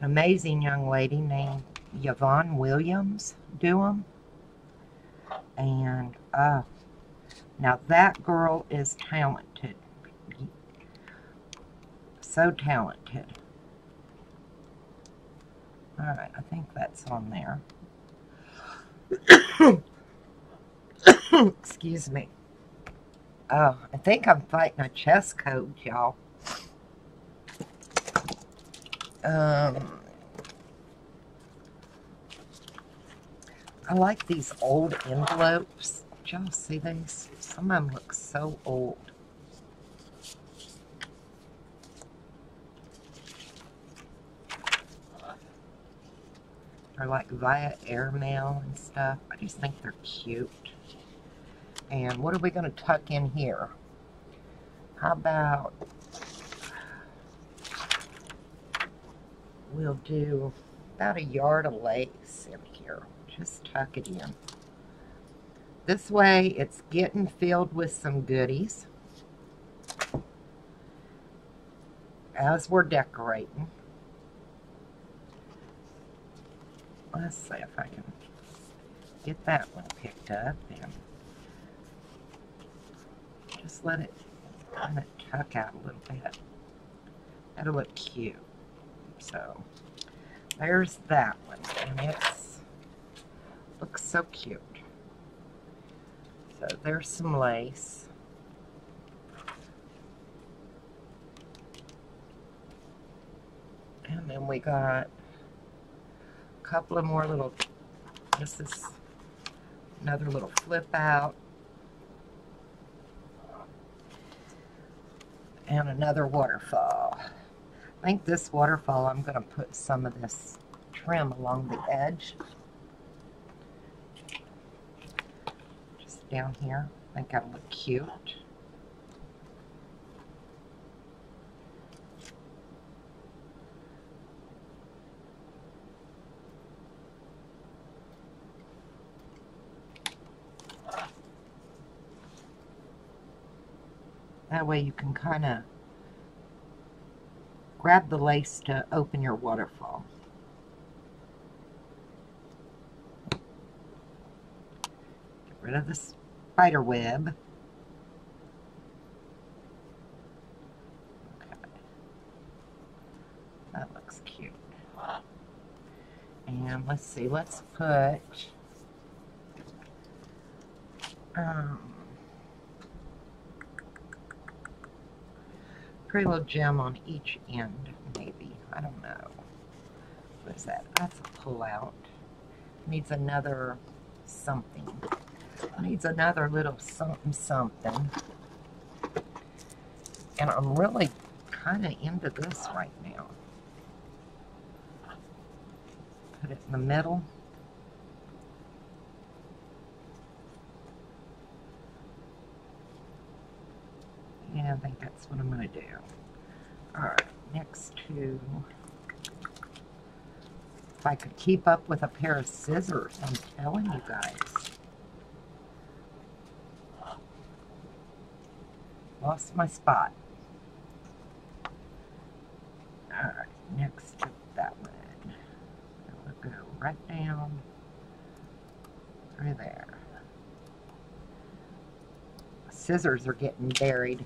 amazing young lady named Yvonne Williams do them. And, now that girl is talented. So talented. Alright, I think that's on there. Excuse me. Oh, I think I'm fighting a chest cold, y'all. I like these old envelopes. Did y'all see these? Some of them look so old. They're like via airmail and stuff. I just think they're cute. And what are we going to tuck in here? How about we'll do about a yard of lace in here. Just tuck it in. This way it's getting filled with some goodies as we're decorating. Let's see if I can get that one picked up and just let it kind of tuck out a little bit. That'll look cute. So there's that one, and it's looks so cute. So there's some lace. And then we got couple of more little, this is another little flip out, and another waterfall. I think this waterfall, I'm going to put some of this trim along the edge, just down here. I think that'll look cute. That way you can kind of grab the lace to open your waterfall. Get rid of the spider web. Okay. That looks cute. And let's see, let's put pretty little gem on each end, maybe. I don't know. What is that? That's a pull-out. Needs another something. Needs another little something something. And I'm really kind of into this right now. Put it in the middle. Yeah, I think that's what I'm going to do. Alright, next to... If I could keep up with a pair of scissors, I'm telling you guys. Lost my spot. Alright, next to that one. We'll go right down through there. Scissors are getting buried.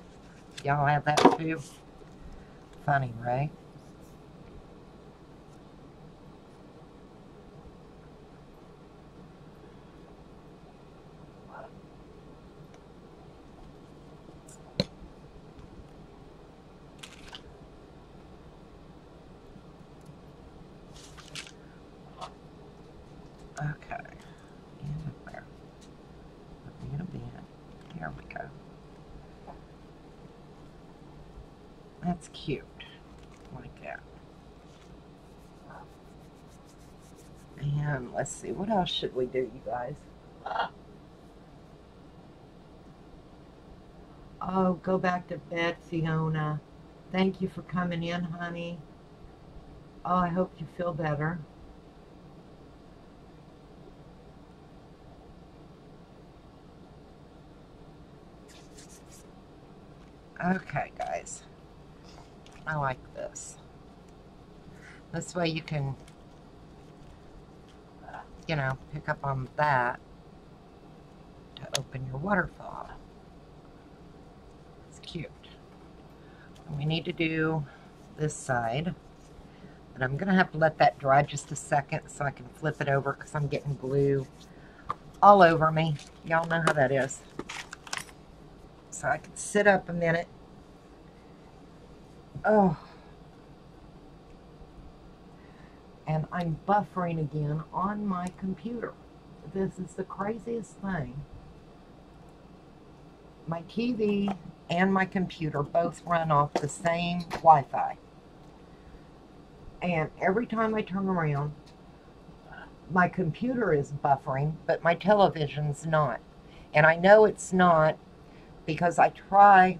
Y'all have that too? Funny, right? Okay. End it there. Let me get a bit. There we go. That's cute. Like that. And let's see, what else should we do, you guys? Oh, go back to bed, Fiona. Thank you for coming in, honey. Oh, I hope you feel better. Okay, guys. I like this. This way you can, you know, pick up on that to open your waterfall. It's cute. And we need to do this side. And I'm going to have to let that dry just a second so I can flip it over because I'm getting glue all over me. Y'all know how that is. So I can sit up a minute. Oh. And I'm buffering again on my computer. This is the craziest thing. My TV and my computer both run off the same Wi-Fi. And every time I turn around, my computer is buffering, but my television's not. And I know it's not because I try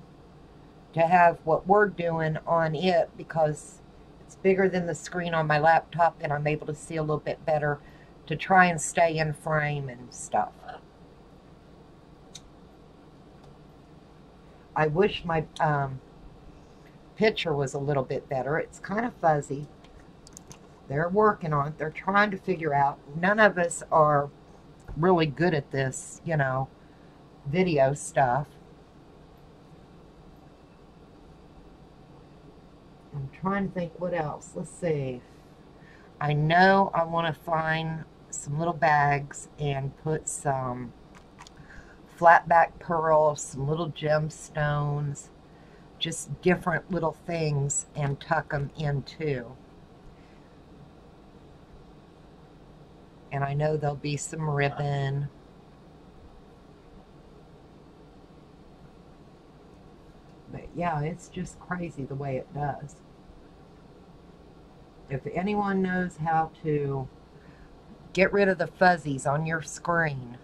to have what we're doing on it because it's bigger than the screen on my laptop and I'm able to see a little bit better to try and stay in frame and stuff. I wish my picture was a little bit better. It's kind of fuzzy. They're working on it. They're trying to figure out. None of us are really good at this, you know, video stuff. I'm trying to think what else. Let's see. I know I want to find some little bags and put some flat back pearls, some little gemstones, just different little things and tuck them in too. And I know there'll be some ribbon. But yeah, it's just crazy the way it does. If anyone knows how to get rid of the fuzzies on your screen,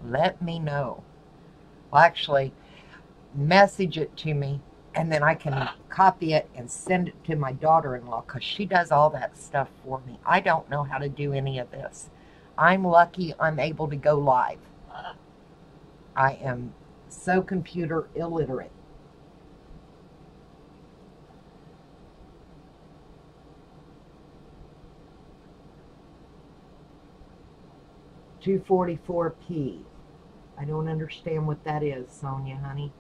let me know. Well, actually, message it to me, and then I can copy it and send it to my daughter-in-law because she does all that stuff for me. I don't know how to do any of this. I'm lucky I'm able to go live. I am so computer illiterate. $244p. I don't understand what that is, Sonia, honey.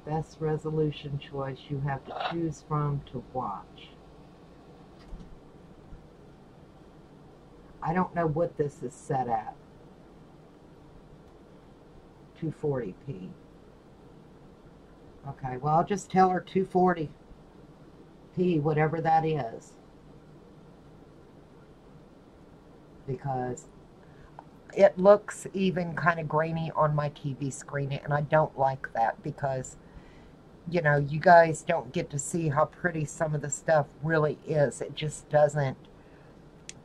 Best resolution choice you have to choose from to watch. I don't know what this is set at. 240p. Okay, well, I'll just tell her 240p, whatever that is. Because it looks even kind of grainy on my TV screen, and I don't like that because, you know, you guys don't get to see how pretty some of the stuff really is. It just doesn't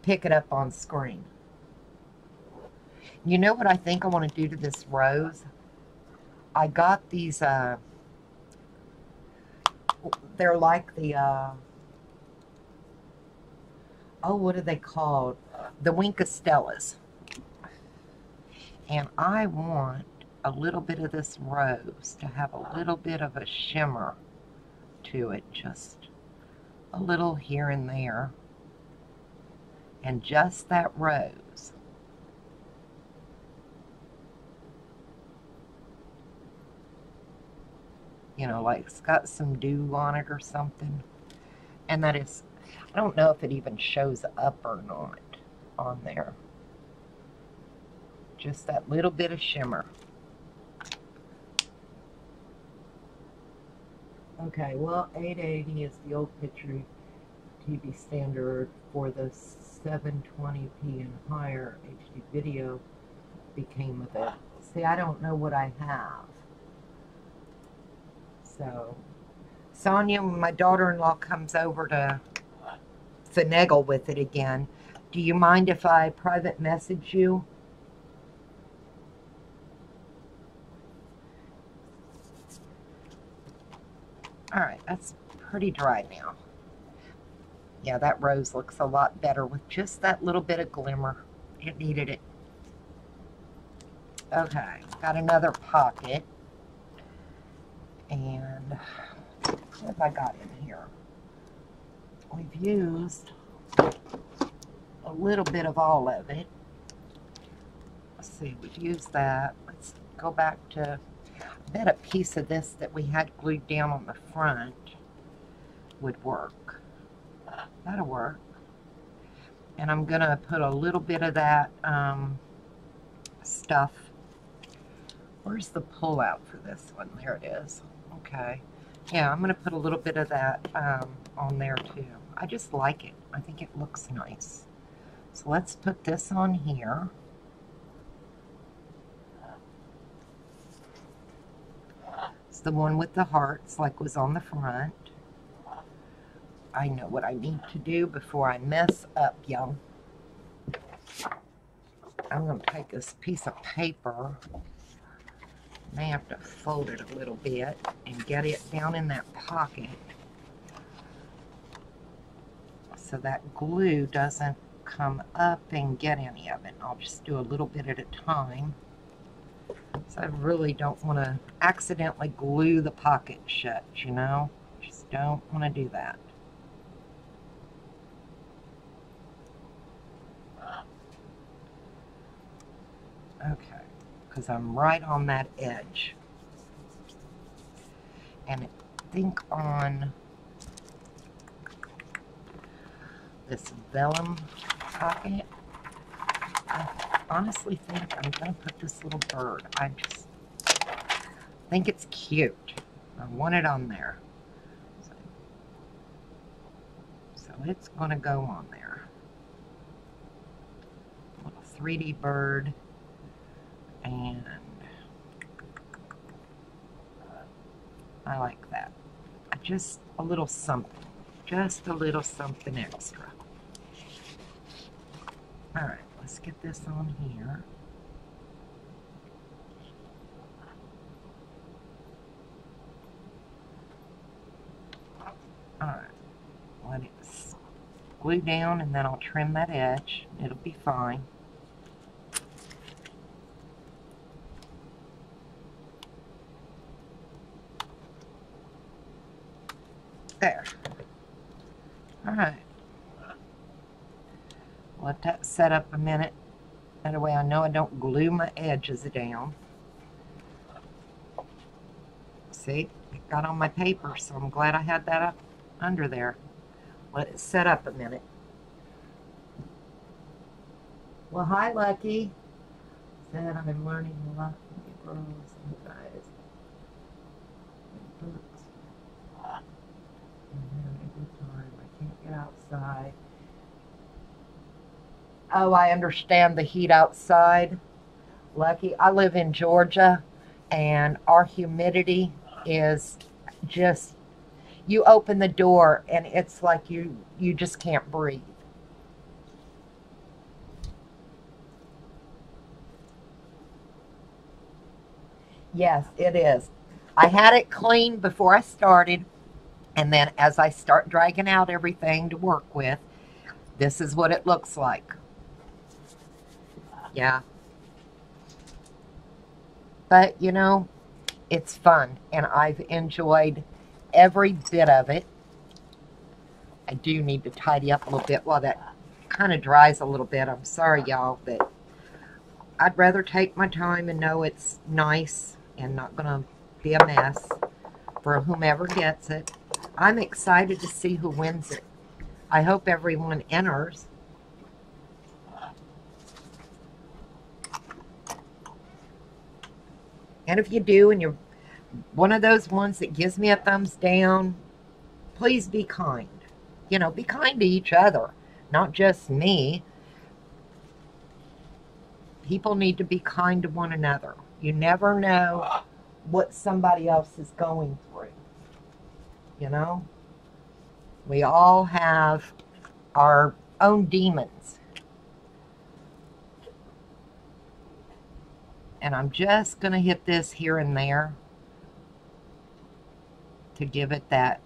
pick it up on screen. You know what I think I want to do to this rose? I got these, they're like the, oh, what are they called? The Winkastellas. And I want a little bit of this rose to have a little bit of a shimmer to it, just a little here and there. And just that rose. You know, like it's got some dew on it or something. And that is, I don't know if it even shows up or not on there. Just that little bit of shimmer. Okay, well, 880 is the old picture TV standard for the 720p and higher HD video became of it. See, I don't know what I have. So, Sonia, when my daughter-in-law comes over to finagle with it again, do you mind if I private message you? Alright, that's pretty dry now. Yeah, that rose looks a lot better with just that little bit of glimmer. It needed it. Okay, got another pocket. And what have I got in here? We've used a little bit of all of it. Let's see, we've used that. Let's go back to, I bet a piece of this that we had glued down on the front would work. That'll work. And I'm going to put a little bit of that stuff. Where's the pull out for this one? There it is. Okay. Yeah, I'm going to put a little bit of that on there too. I just like it. I think it looks nice. So let's put this on here. It's the one with the hearts like was on the front. I know what I need to do before I mess up, y'all. I'm going to take this piece of paper. May have to fold it a little bit and get it down in that pocket so that glue doesn't come up and get any of it. I'll just do a little bit at a time. So I really don't want to accidentally glue the pocket shut, you know? Just don't want to do that. Okay, because I'm right on that edge. And I think on this vellum pocket, I honestly think I'm going to put this little bird. I just think it's cute. I want it on there. So it's going to go on there. Little 3D bird. And I like that. Just a little something. Just a little something extra. Alright, let's get this on here. Alright, let it glue down and then I'll trim that edge. It'll be fine. There. Alright. Let that set up a minute. That way I know I don't glue my edges down. See? It got on my paper, so I'm glad I had that up under there. Let it set up a minute. Well, hi, Lucky. Said I'm learning a lot from you girls and guys. Can't get outside. Oh, I understand the heat outside. Lucky. I live in Georgia, and our humidity is just, you open the door and it's like you just can't breathe. Yes, it is. I had it cleaned before I started, and then as I start dragging out everything to work with, this is what it looks like. Yeah, but it's fun, and I've enjoyed every bit of it. I do need to tidy up a little bit while that kind of dries a little bit. I'm sorry, y'all, but I'd rather take my time and know it's nice and not going to be a mess for whomever gets it. I'm excited to see who wins it. I hope everyone enters. And if you do and you're one of those ones that gives me a thumbs down, please be kind. Be kind to each other, not just me. People need to be kind to one another. You never know what somebody else is going through. You know? We all have our own demons. And I'm just going to hit this here and there to give it that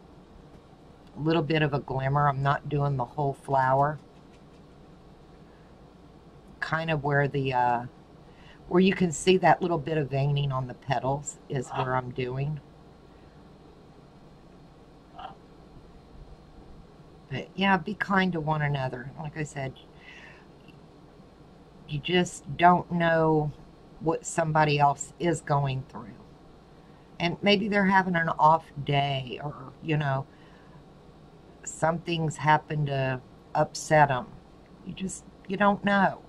little bit of a glimmer. I'm not doing the whole flower. Kind of where where you can see that little bit of veining on the petals is where I'm doing. But yeah, be kind to one another. Like I said, you just don't know what somebody else is going through. And maybe they're having an off day, or, something's happened to upset them. You don't know.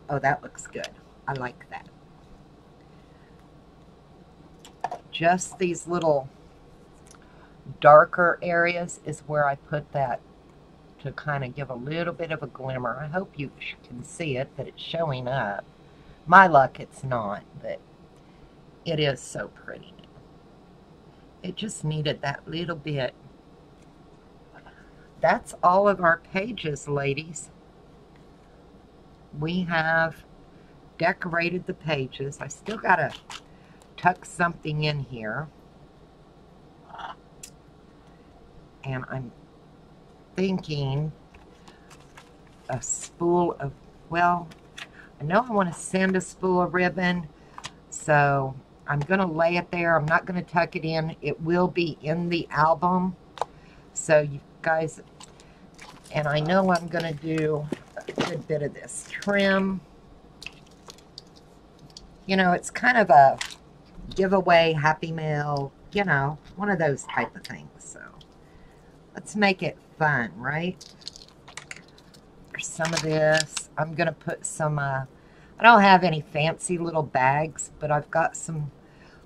Oh, that looks good. I like that. Just these little darker areas is where I put that to kind of give a little bit of a glimmer. I hope you can see it, that it's showing up. My luck, it's not, but it is so pretty now. It just needed that little bit. That's all of our pages, ladies. We have decorated the pages. I still got to tuck something in here. And I'm thinking a spool of, well, I know I want to send a spool of ribbon, so I'm going to lay it there. I'm not going to tuck it in. It will be in the album. So you guys, and I know I'm going to do a good bit of this trim. It's kind of a giveaway, happy mail, one of those type of things. So let's make it fun, right? For some of this, I'm going to put some, I don't have any fancy little bags, but I've got some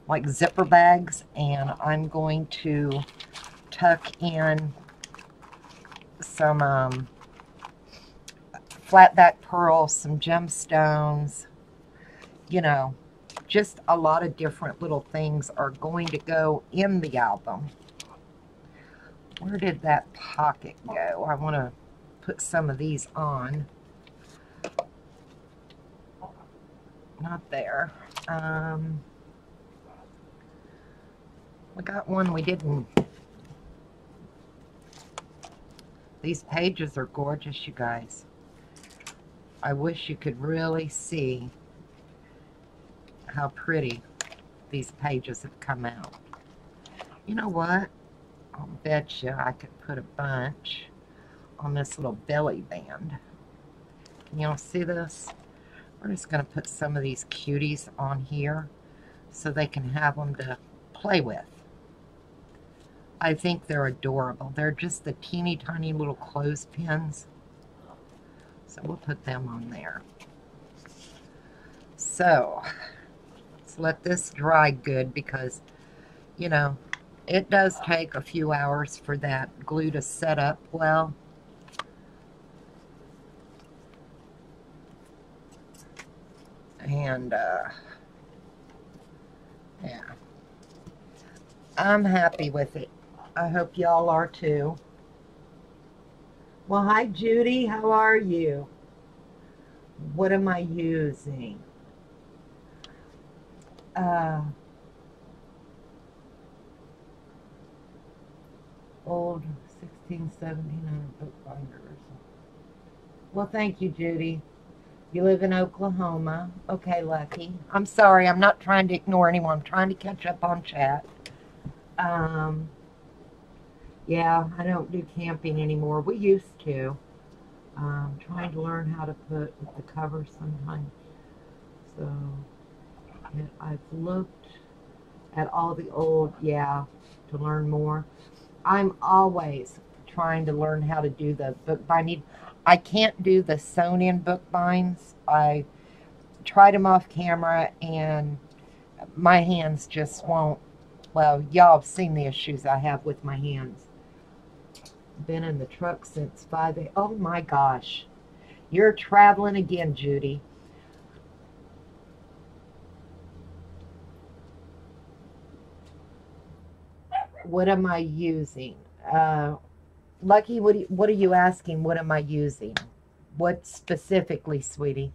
like zipper bags, and I'm going to tuck in some flat back pearls, some gemstones, just a lot of different little things are going to go in the album. Where did that pocket go? I want to put some of these on. Not there. We got one we didn't. These pages are gorgeous, you guys. I wish you could really see how pretty these pages have come out. You know what? I'll bet you I could put a bunch on this little belly band. Can y'all see this? We're just going to put some of these cuties on here so they can have them to play with. I think they're adorable. They're just the teeny tiny little clothespins. So we'll put them on there. So let's let this dry good because, It does take a few hours for that glue to set up well. And, yeah. I'm happy with it. I hope y'all are too. Well, hi, Judy. How are you? What am I using? Old 16, 1700 bookbinders. Well, thank you, Judy. You live in Oklahoma. Okay, Lucky. I'm sorry. I'm not trying to ignore anyone. I'm trying to catch up on chat. Yeah, I don't do camping anymore. We used to. Trying to learn how to put the cover sometimes. So, I've looked at all the old, yeah, to learn more. I'm always trying to learn how to do the book binding. I can't do the sewn-in book binds. I tried them off camera, and my hands just won't. Well, y'all have seen the issues I have with my hands. Been in the truck since 5 a.m. Oh my gosh. You're traveling again, Judy. What am I using? Lucky, what are you asking? What am I using? What specifically, sweetie?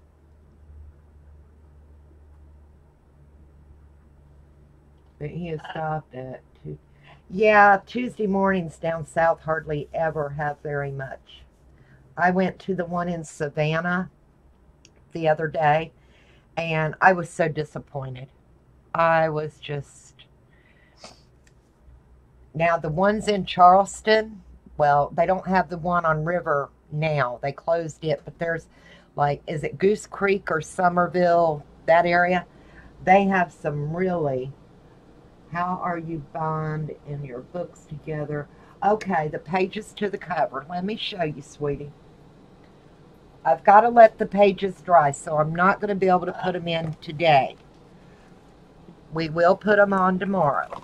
But he has stopped at 2. Yeah, Tuesday mornings down south hardly ever have very much. I went to the one in Savannah the other day, and I was so disappointed. I was just... Now, the ones in Charleston, well, they don't have the one on River now. They closed it, but there's, like, is it Goose Creek or Somerville, that area? They have some really... How are you bound in your books together? Okay, the pages to the cover. Let me show you, sweetie. I've got to let the pages dry, so I'm not going to be able to put them in today. We will put them on tomorrow.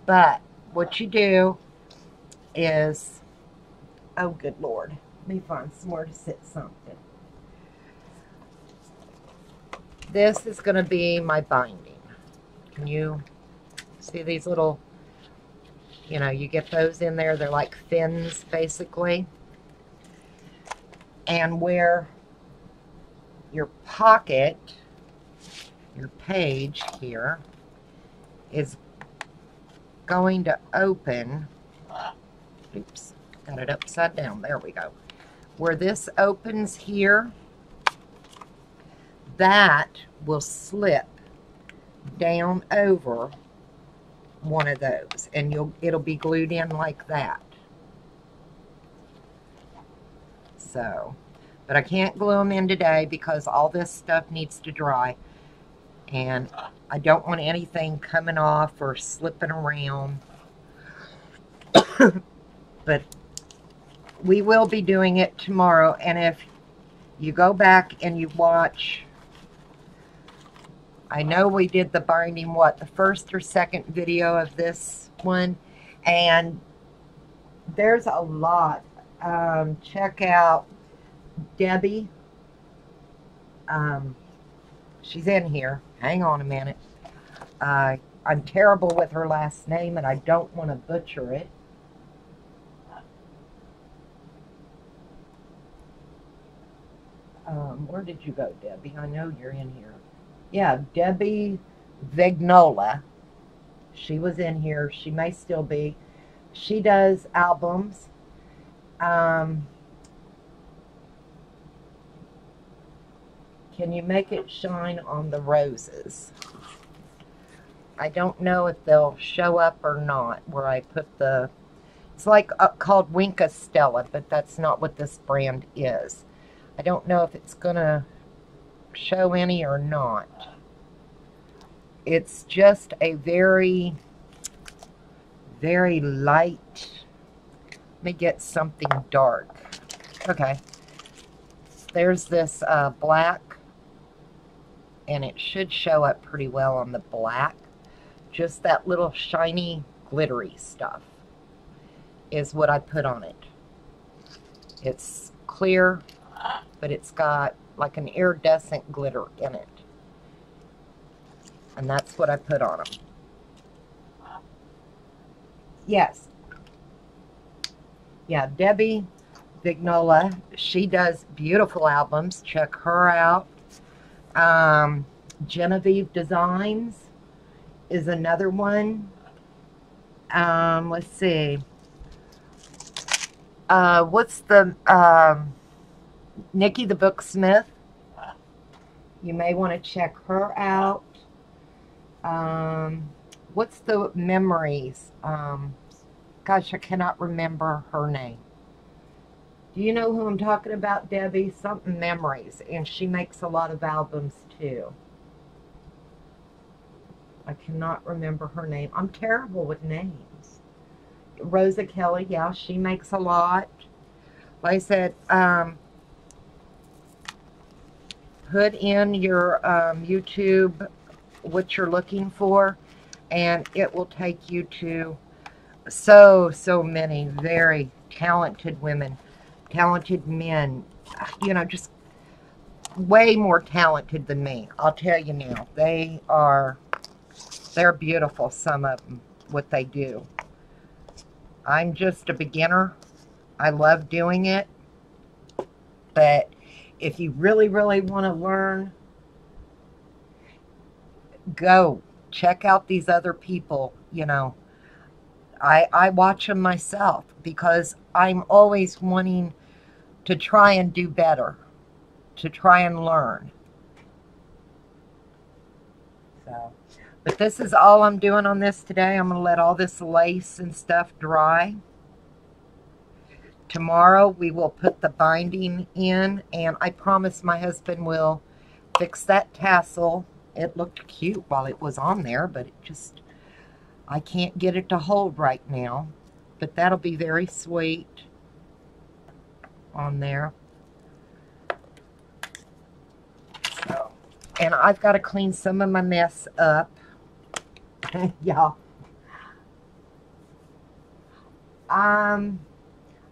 But what you do is, oh, good Lord. Let me find somewhere to sit something. This is going to be my binding. Can you see these little, you know, you get those in there. They're like fins, basically. And where your pocket, your page here, is going to open. Oops, got it upside down. There we go. Where this opens here, that will slip down over one of those, and it'll be glued in like that. So, but I can't glue them in today because all this stuff needs to dry, and I don't want anything coming off or slipping around. But we will be doing it tomorrow, and if you go back and you watch, I know we did the binding, what, the first or second video of this one, and there's a lot. Check out Debbie. She's in here. Hang on a minute. I'm terrible with her last name, and I don't want to butcher it. Where did you go, Debbie? I know you're in here. Yeah, Debbie Vignola. She was in here. She may still be. She does albums. Can you make it shine on the roses? I don't know if they'll show up or not where I put the... It's like called Winka Stella, but that's not what this brand is. I don't know if it's going to show any or not. It's just a very, very light... Let me get something dark. Okay. There's this black, and it should show up pretty well on the black. Just that little shiny glittery stuff is what I put on it. It's clear, but it's got like an iridescent glitter in it. And that's what I put on them. Yes. Yeah, Debbie Vignola, she does beautiful albums. Check her out. Genevieve Designs is another one. Let's see. What's the Nikki the Booksmith? You may want to check her out. What's the Memories? Gosh, I cannot remember her name. Do you know who I'm talking about, Debbie? Something Memories, and she makes a lot of albums too. I cannot remember her name. I'm terrible with names. Rosa Kelly, yeah, she makes a lot. Like I said, put in your YouTube what you're looking for, and it will take you to so many very talented women, talented men, you know, just way more talented than me. I'll tell you now, they're beautiful, some of them, what they do. I'm just a beginner. I love doing it, but if you really want to learn, go check out these other people. You know, I watch them myself because I'm always wanting to try and do better, to try and learn. So, but this is all I'm doing on this today. I'm going to let all this lace and stuff dry. Tomorrow we will put the binding in, and I promise my husband will fix that tassel. It looked cute while it was on there, but it just, I can't get it to hold right now. But that'll be very sweet on there. So, and I've got to clean some of my mess up. Yeah. I'm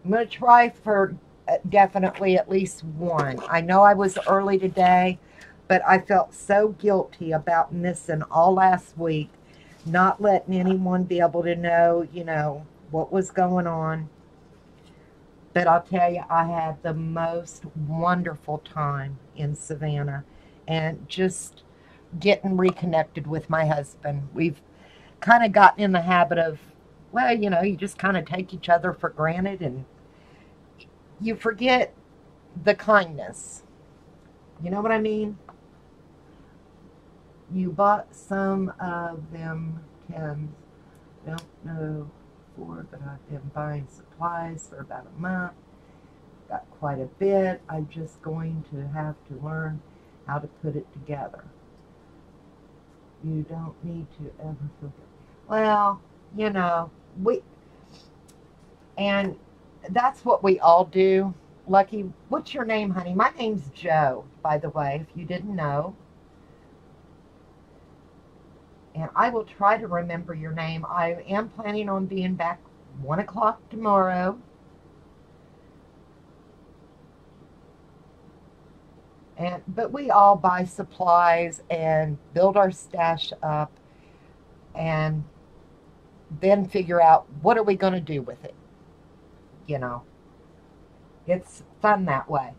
going to try for definitely at least one. I know I was early today, but I felt so guilty about missing all last week, not letting anyone be able to know, you know, what was going on. But I'll tell you, I had the most wonderful time in Savannah, and just getting reconnected with my husband. We've kind of gotten in the habit of, well, you know, you just kind of take each other for granted, and you forget the kindness. You know what I mean? You bought some of them Tims. Don't know for, but I've been buying supplies for about a month. Got quite a bit. I'm just going to have to learn how to put it together. You don't need to ever forget. Well, you know, and that's what we all do. Lucky, what's your name, honey? My name's Joe, by the way, if you didn't know. And I will try to remember your name. I am planning on being back 1 o'clock tomorrow. But we all buy supplies and build our stash up, and then figure out what are we going to do with it. You know, it's fun that way.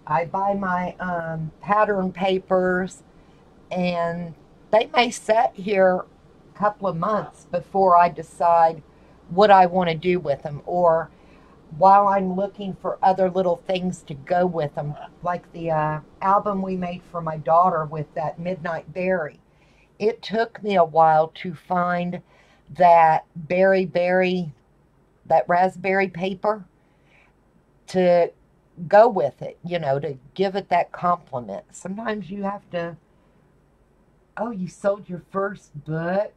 I buy my pattern papers, and they may sit here a couple of months before I decide what I want to do with them, or while I'm looking for other little things to go with them, like the album we made for my daughter with that Midnight Berry. It took me a while to find that that raspberry paper to go with it, you know, to give it that compliment. Sometimes you have to, oh, you sold your first book?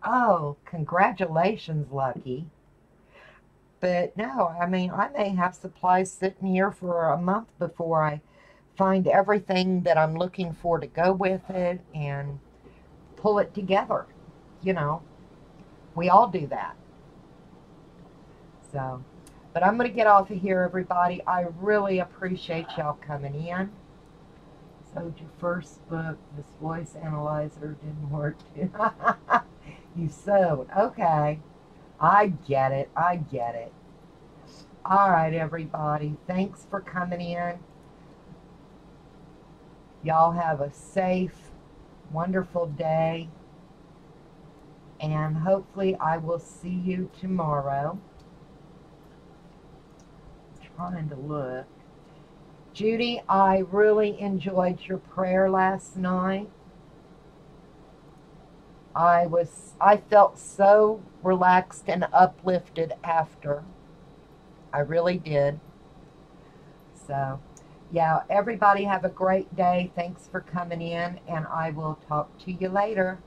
Oh, congratulations, Lucky. But no, I mean, I may have supplies sitting here for a month before I find everything that I'm looking for to go with it and pull it together. You know, we all do that. So, but I'm going to get off of here, everybody. I really appreciate y'all coming in. So, your first book, this voice analyzer didn't work. You sewed. Okay. I get it. I get it. All right, everybody. Thanks for coming in. Y'all have a safe, wonderful day. And hopefully I will see you tomorrow. I'm trying to look. Judy, I really enjoyed your prayer last night. I felt so relaxed and uplifted after. I really did. So, yeah, everybody have a great day. Thanks for coming in, and I will talk to you later.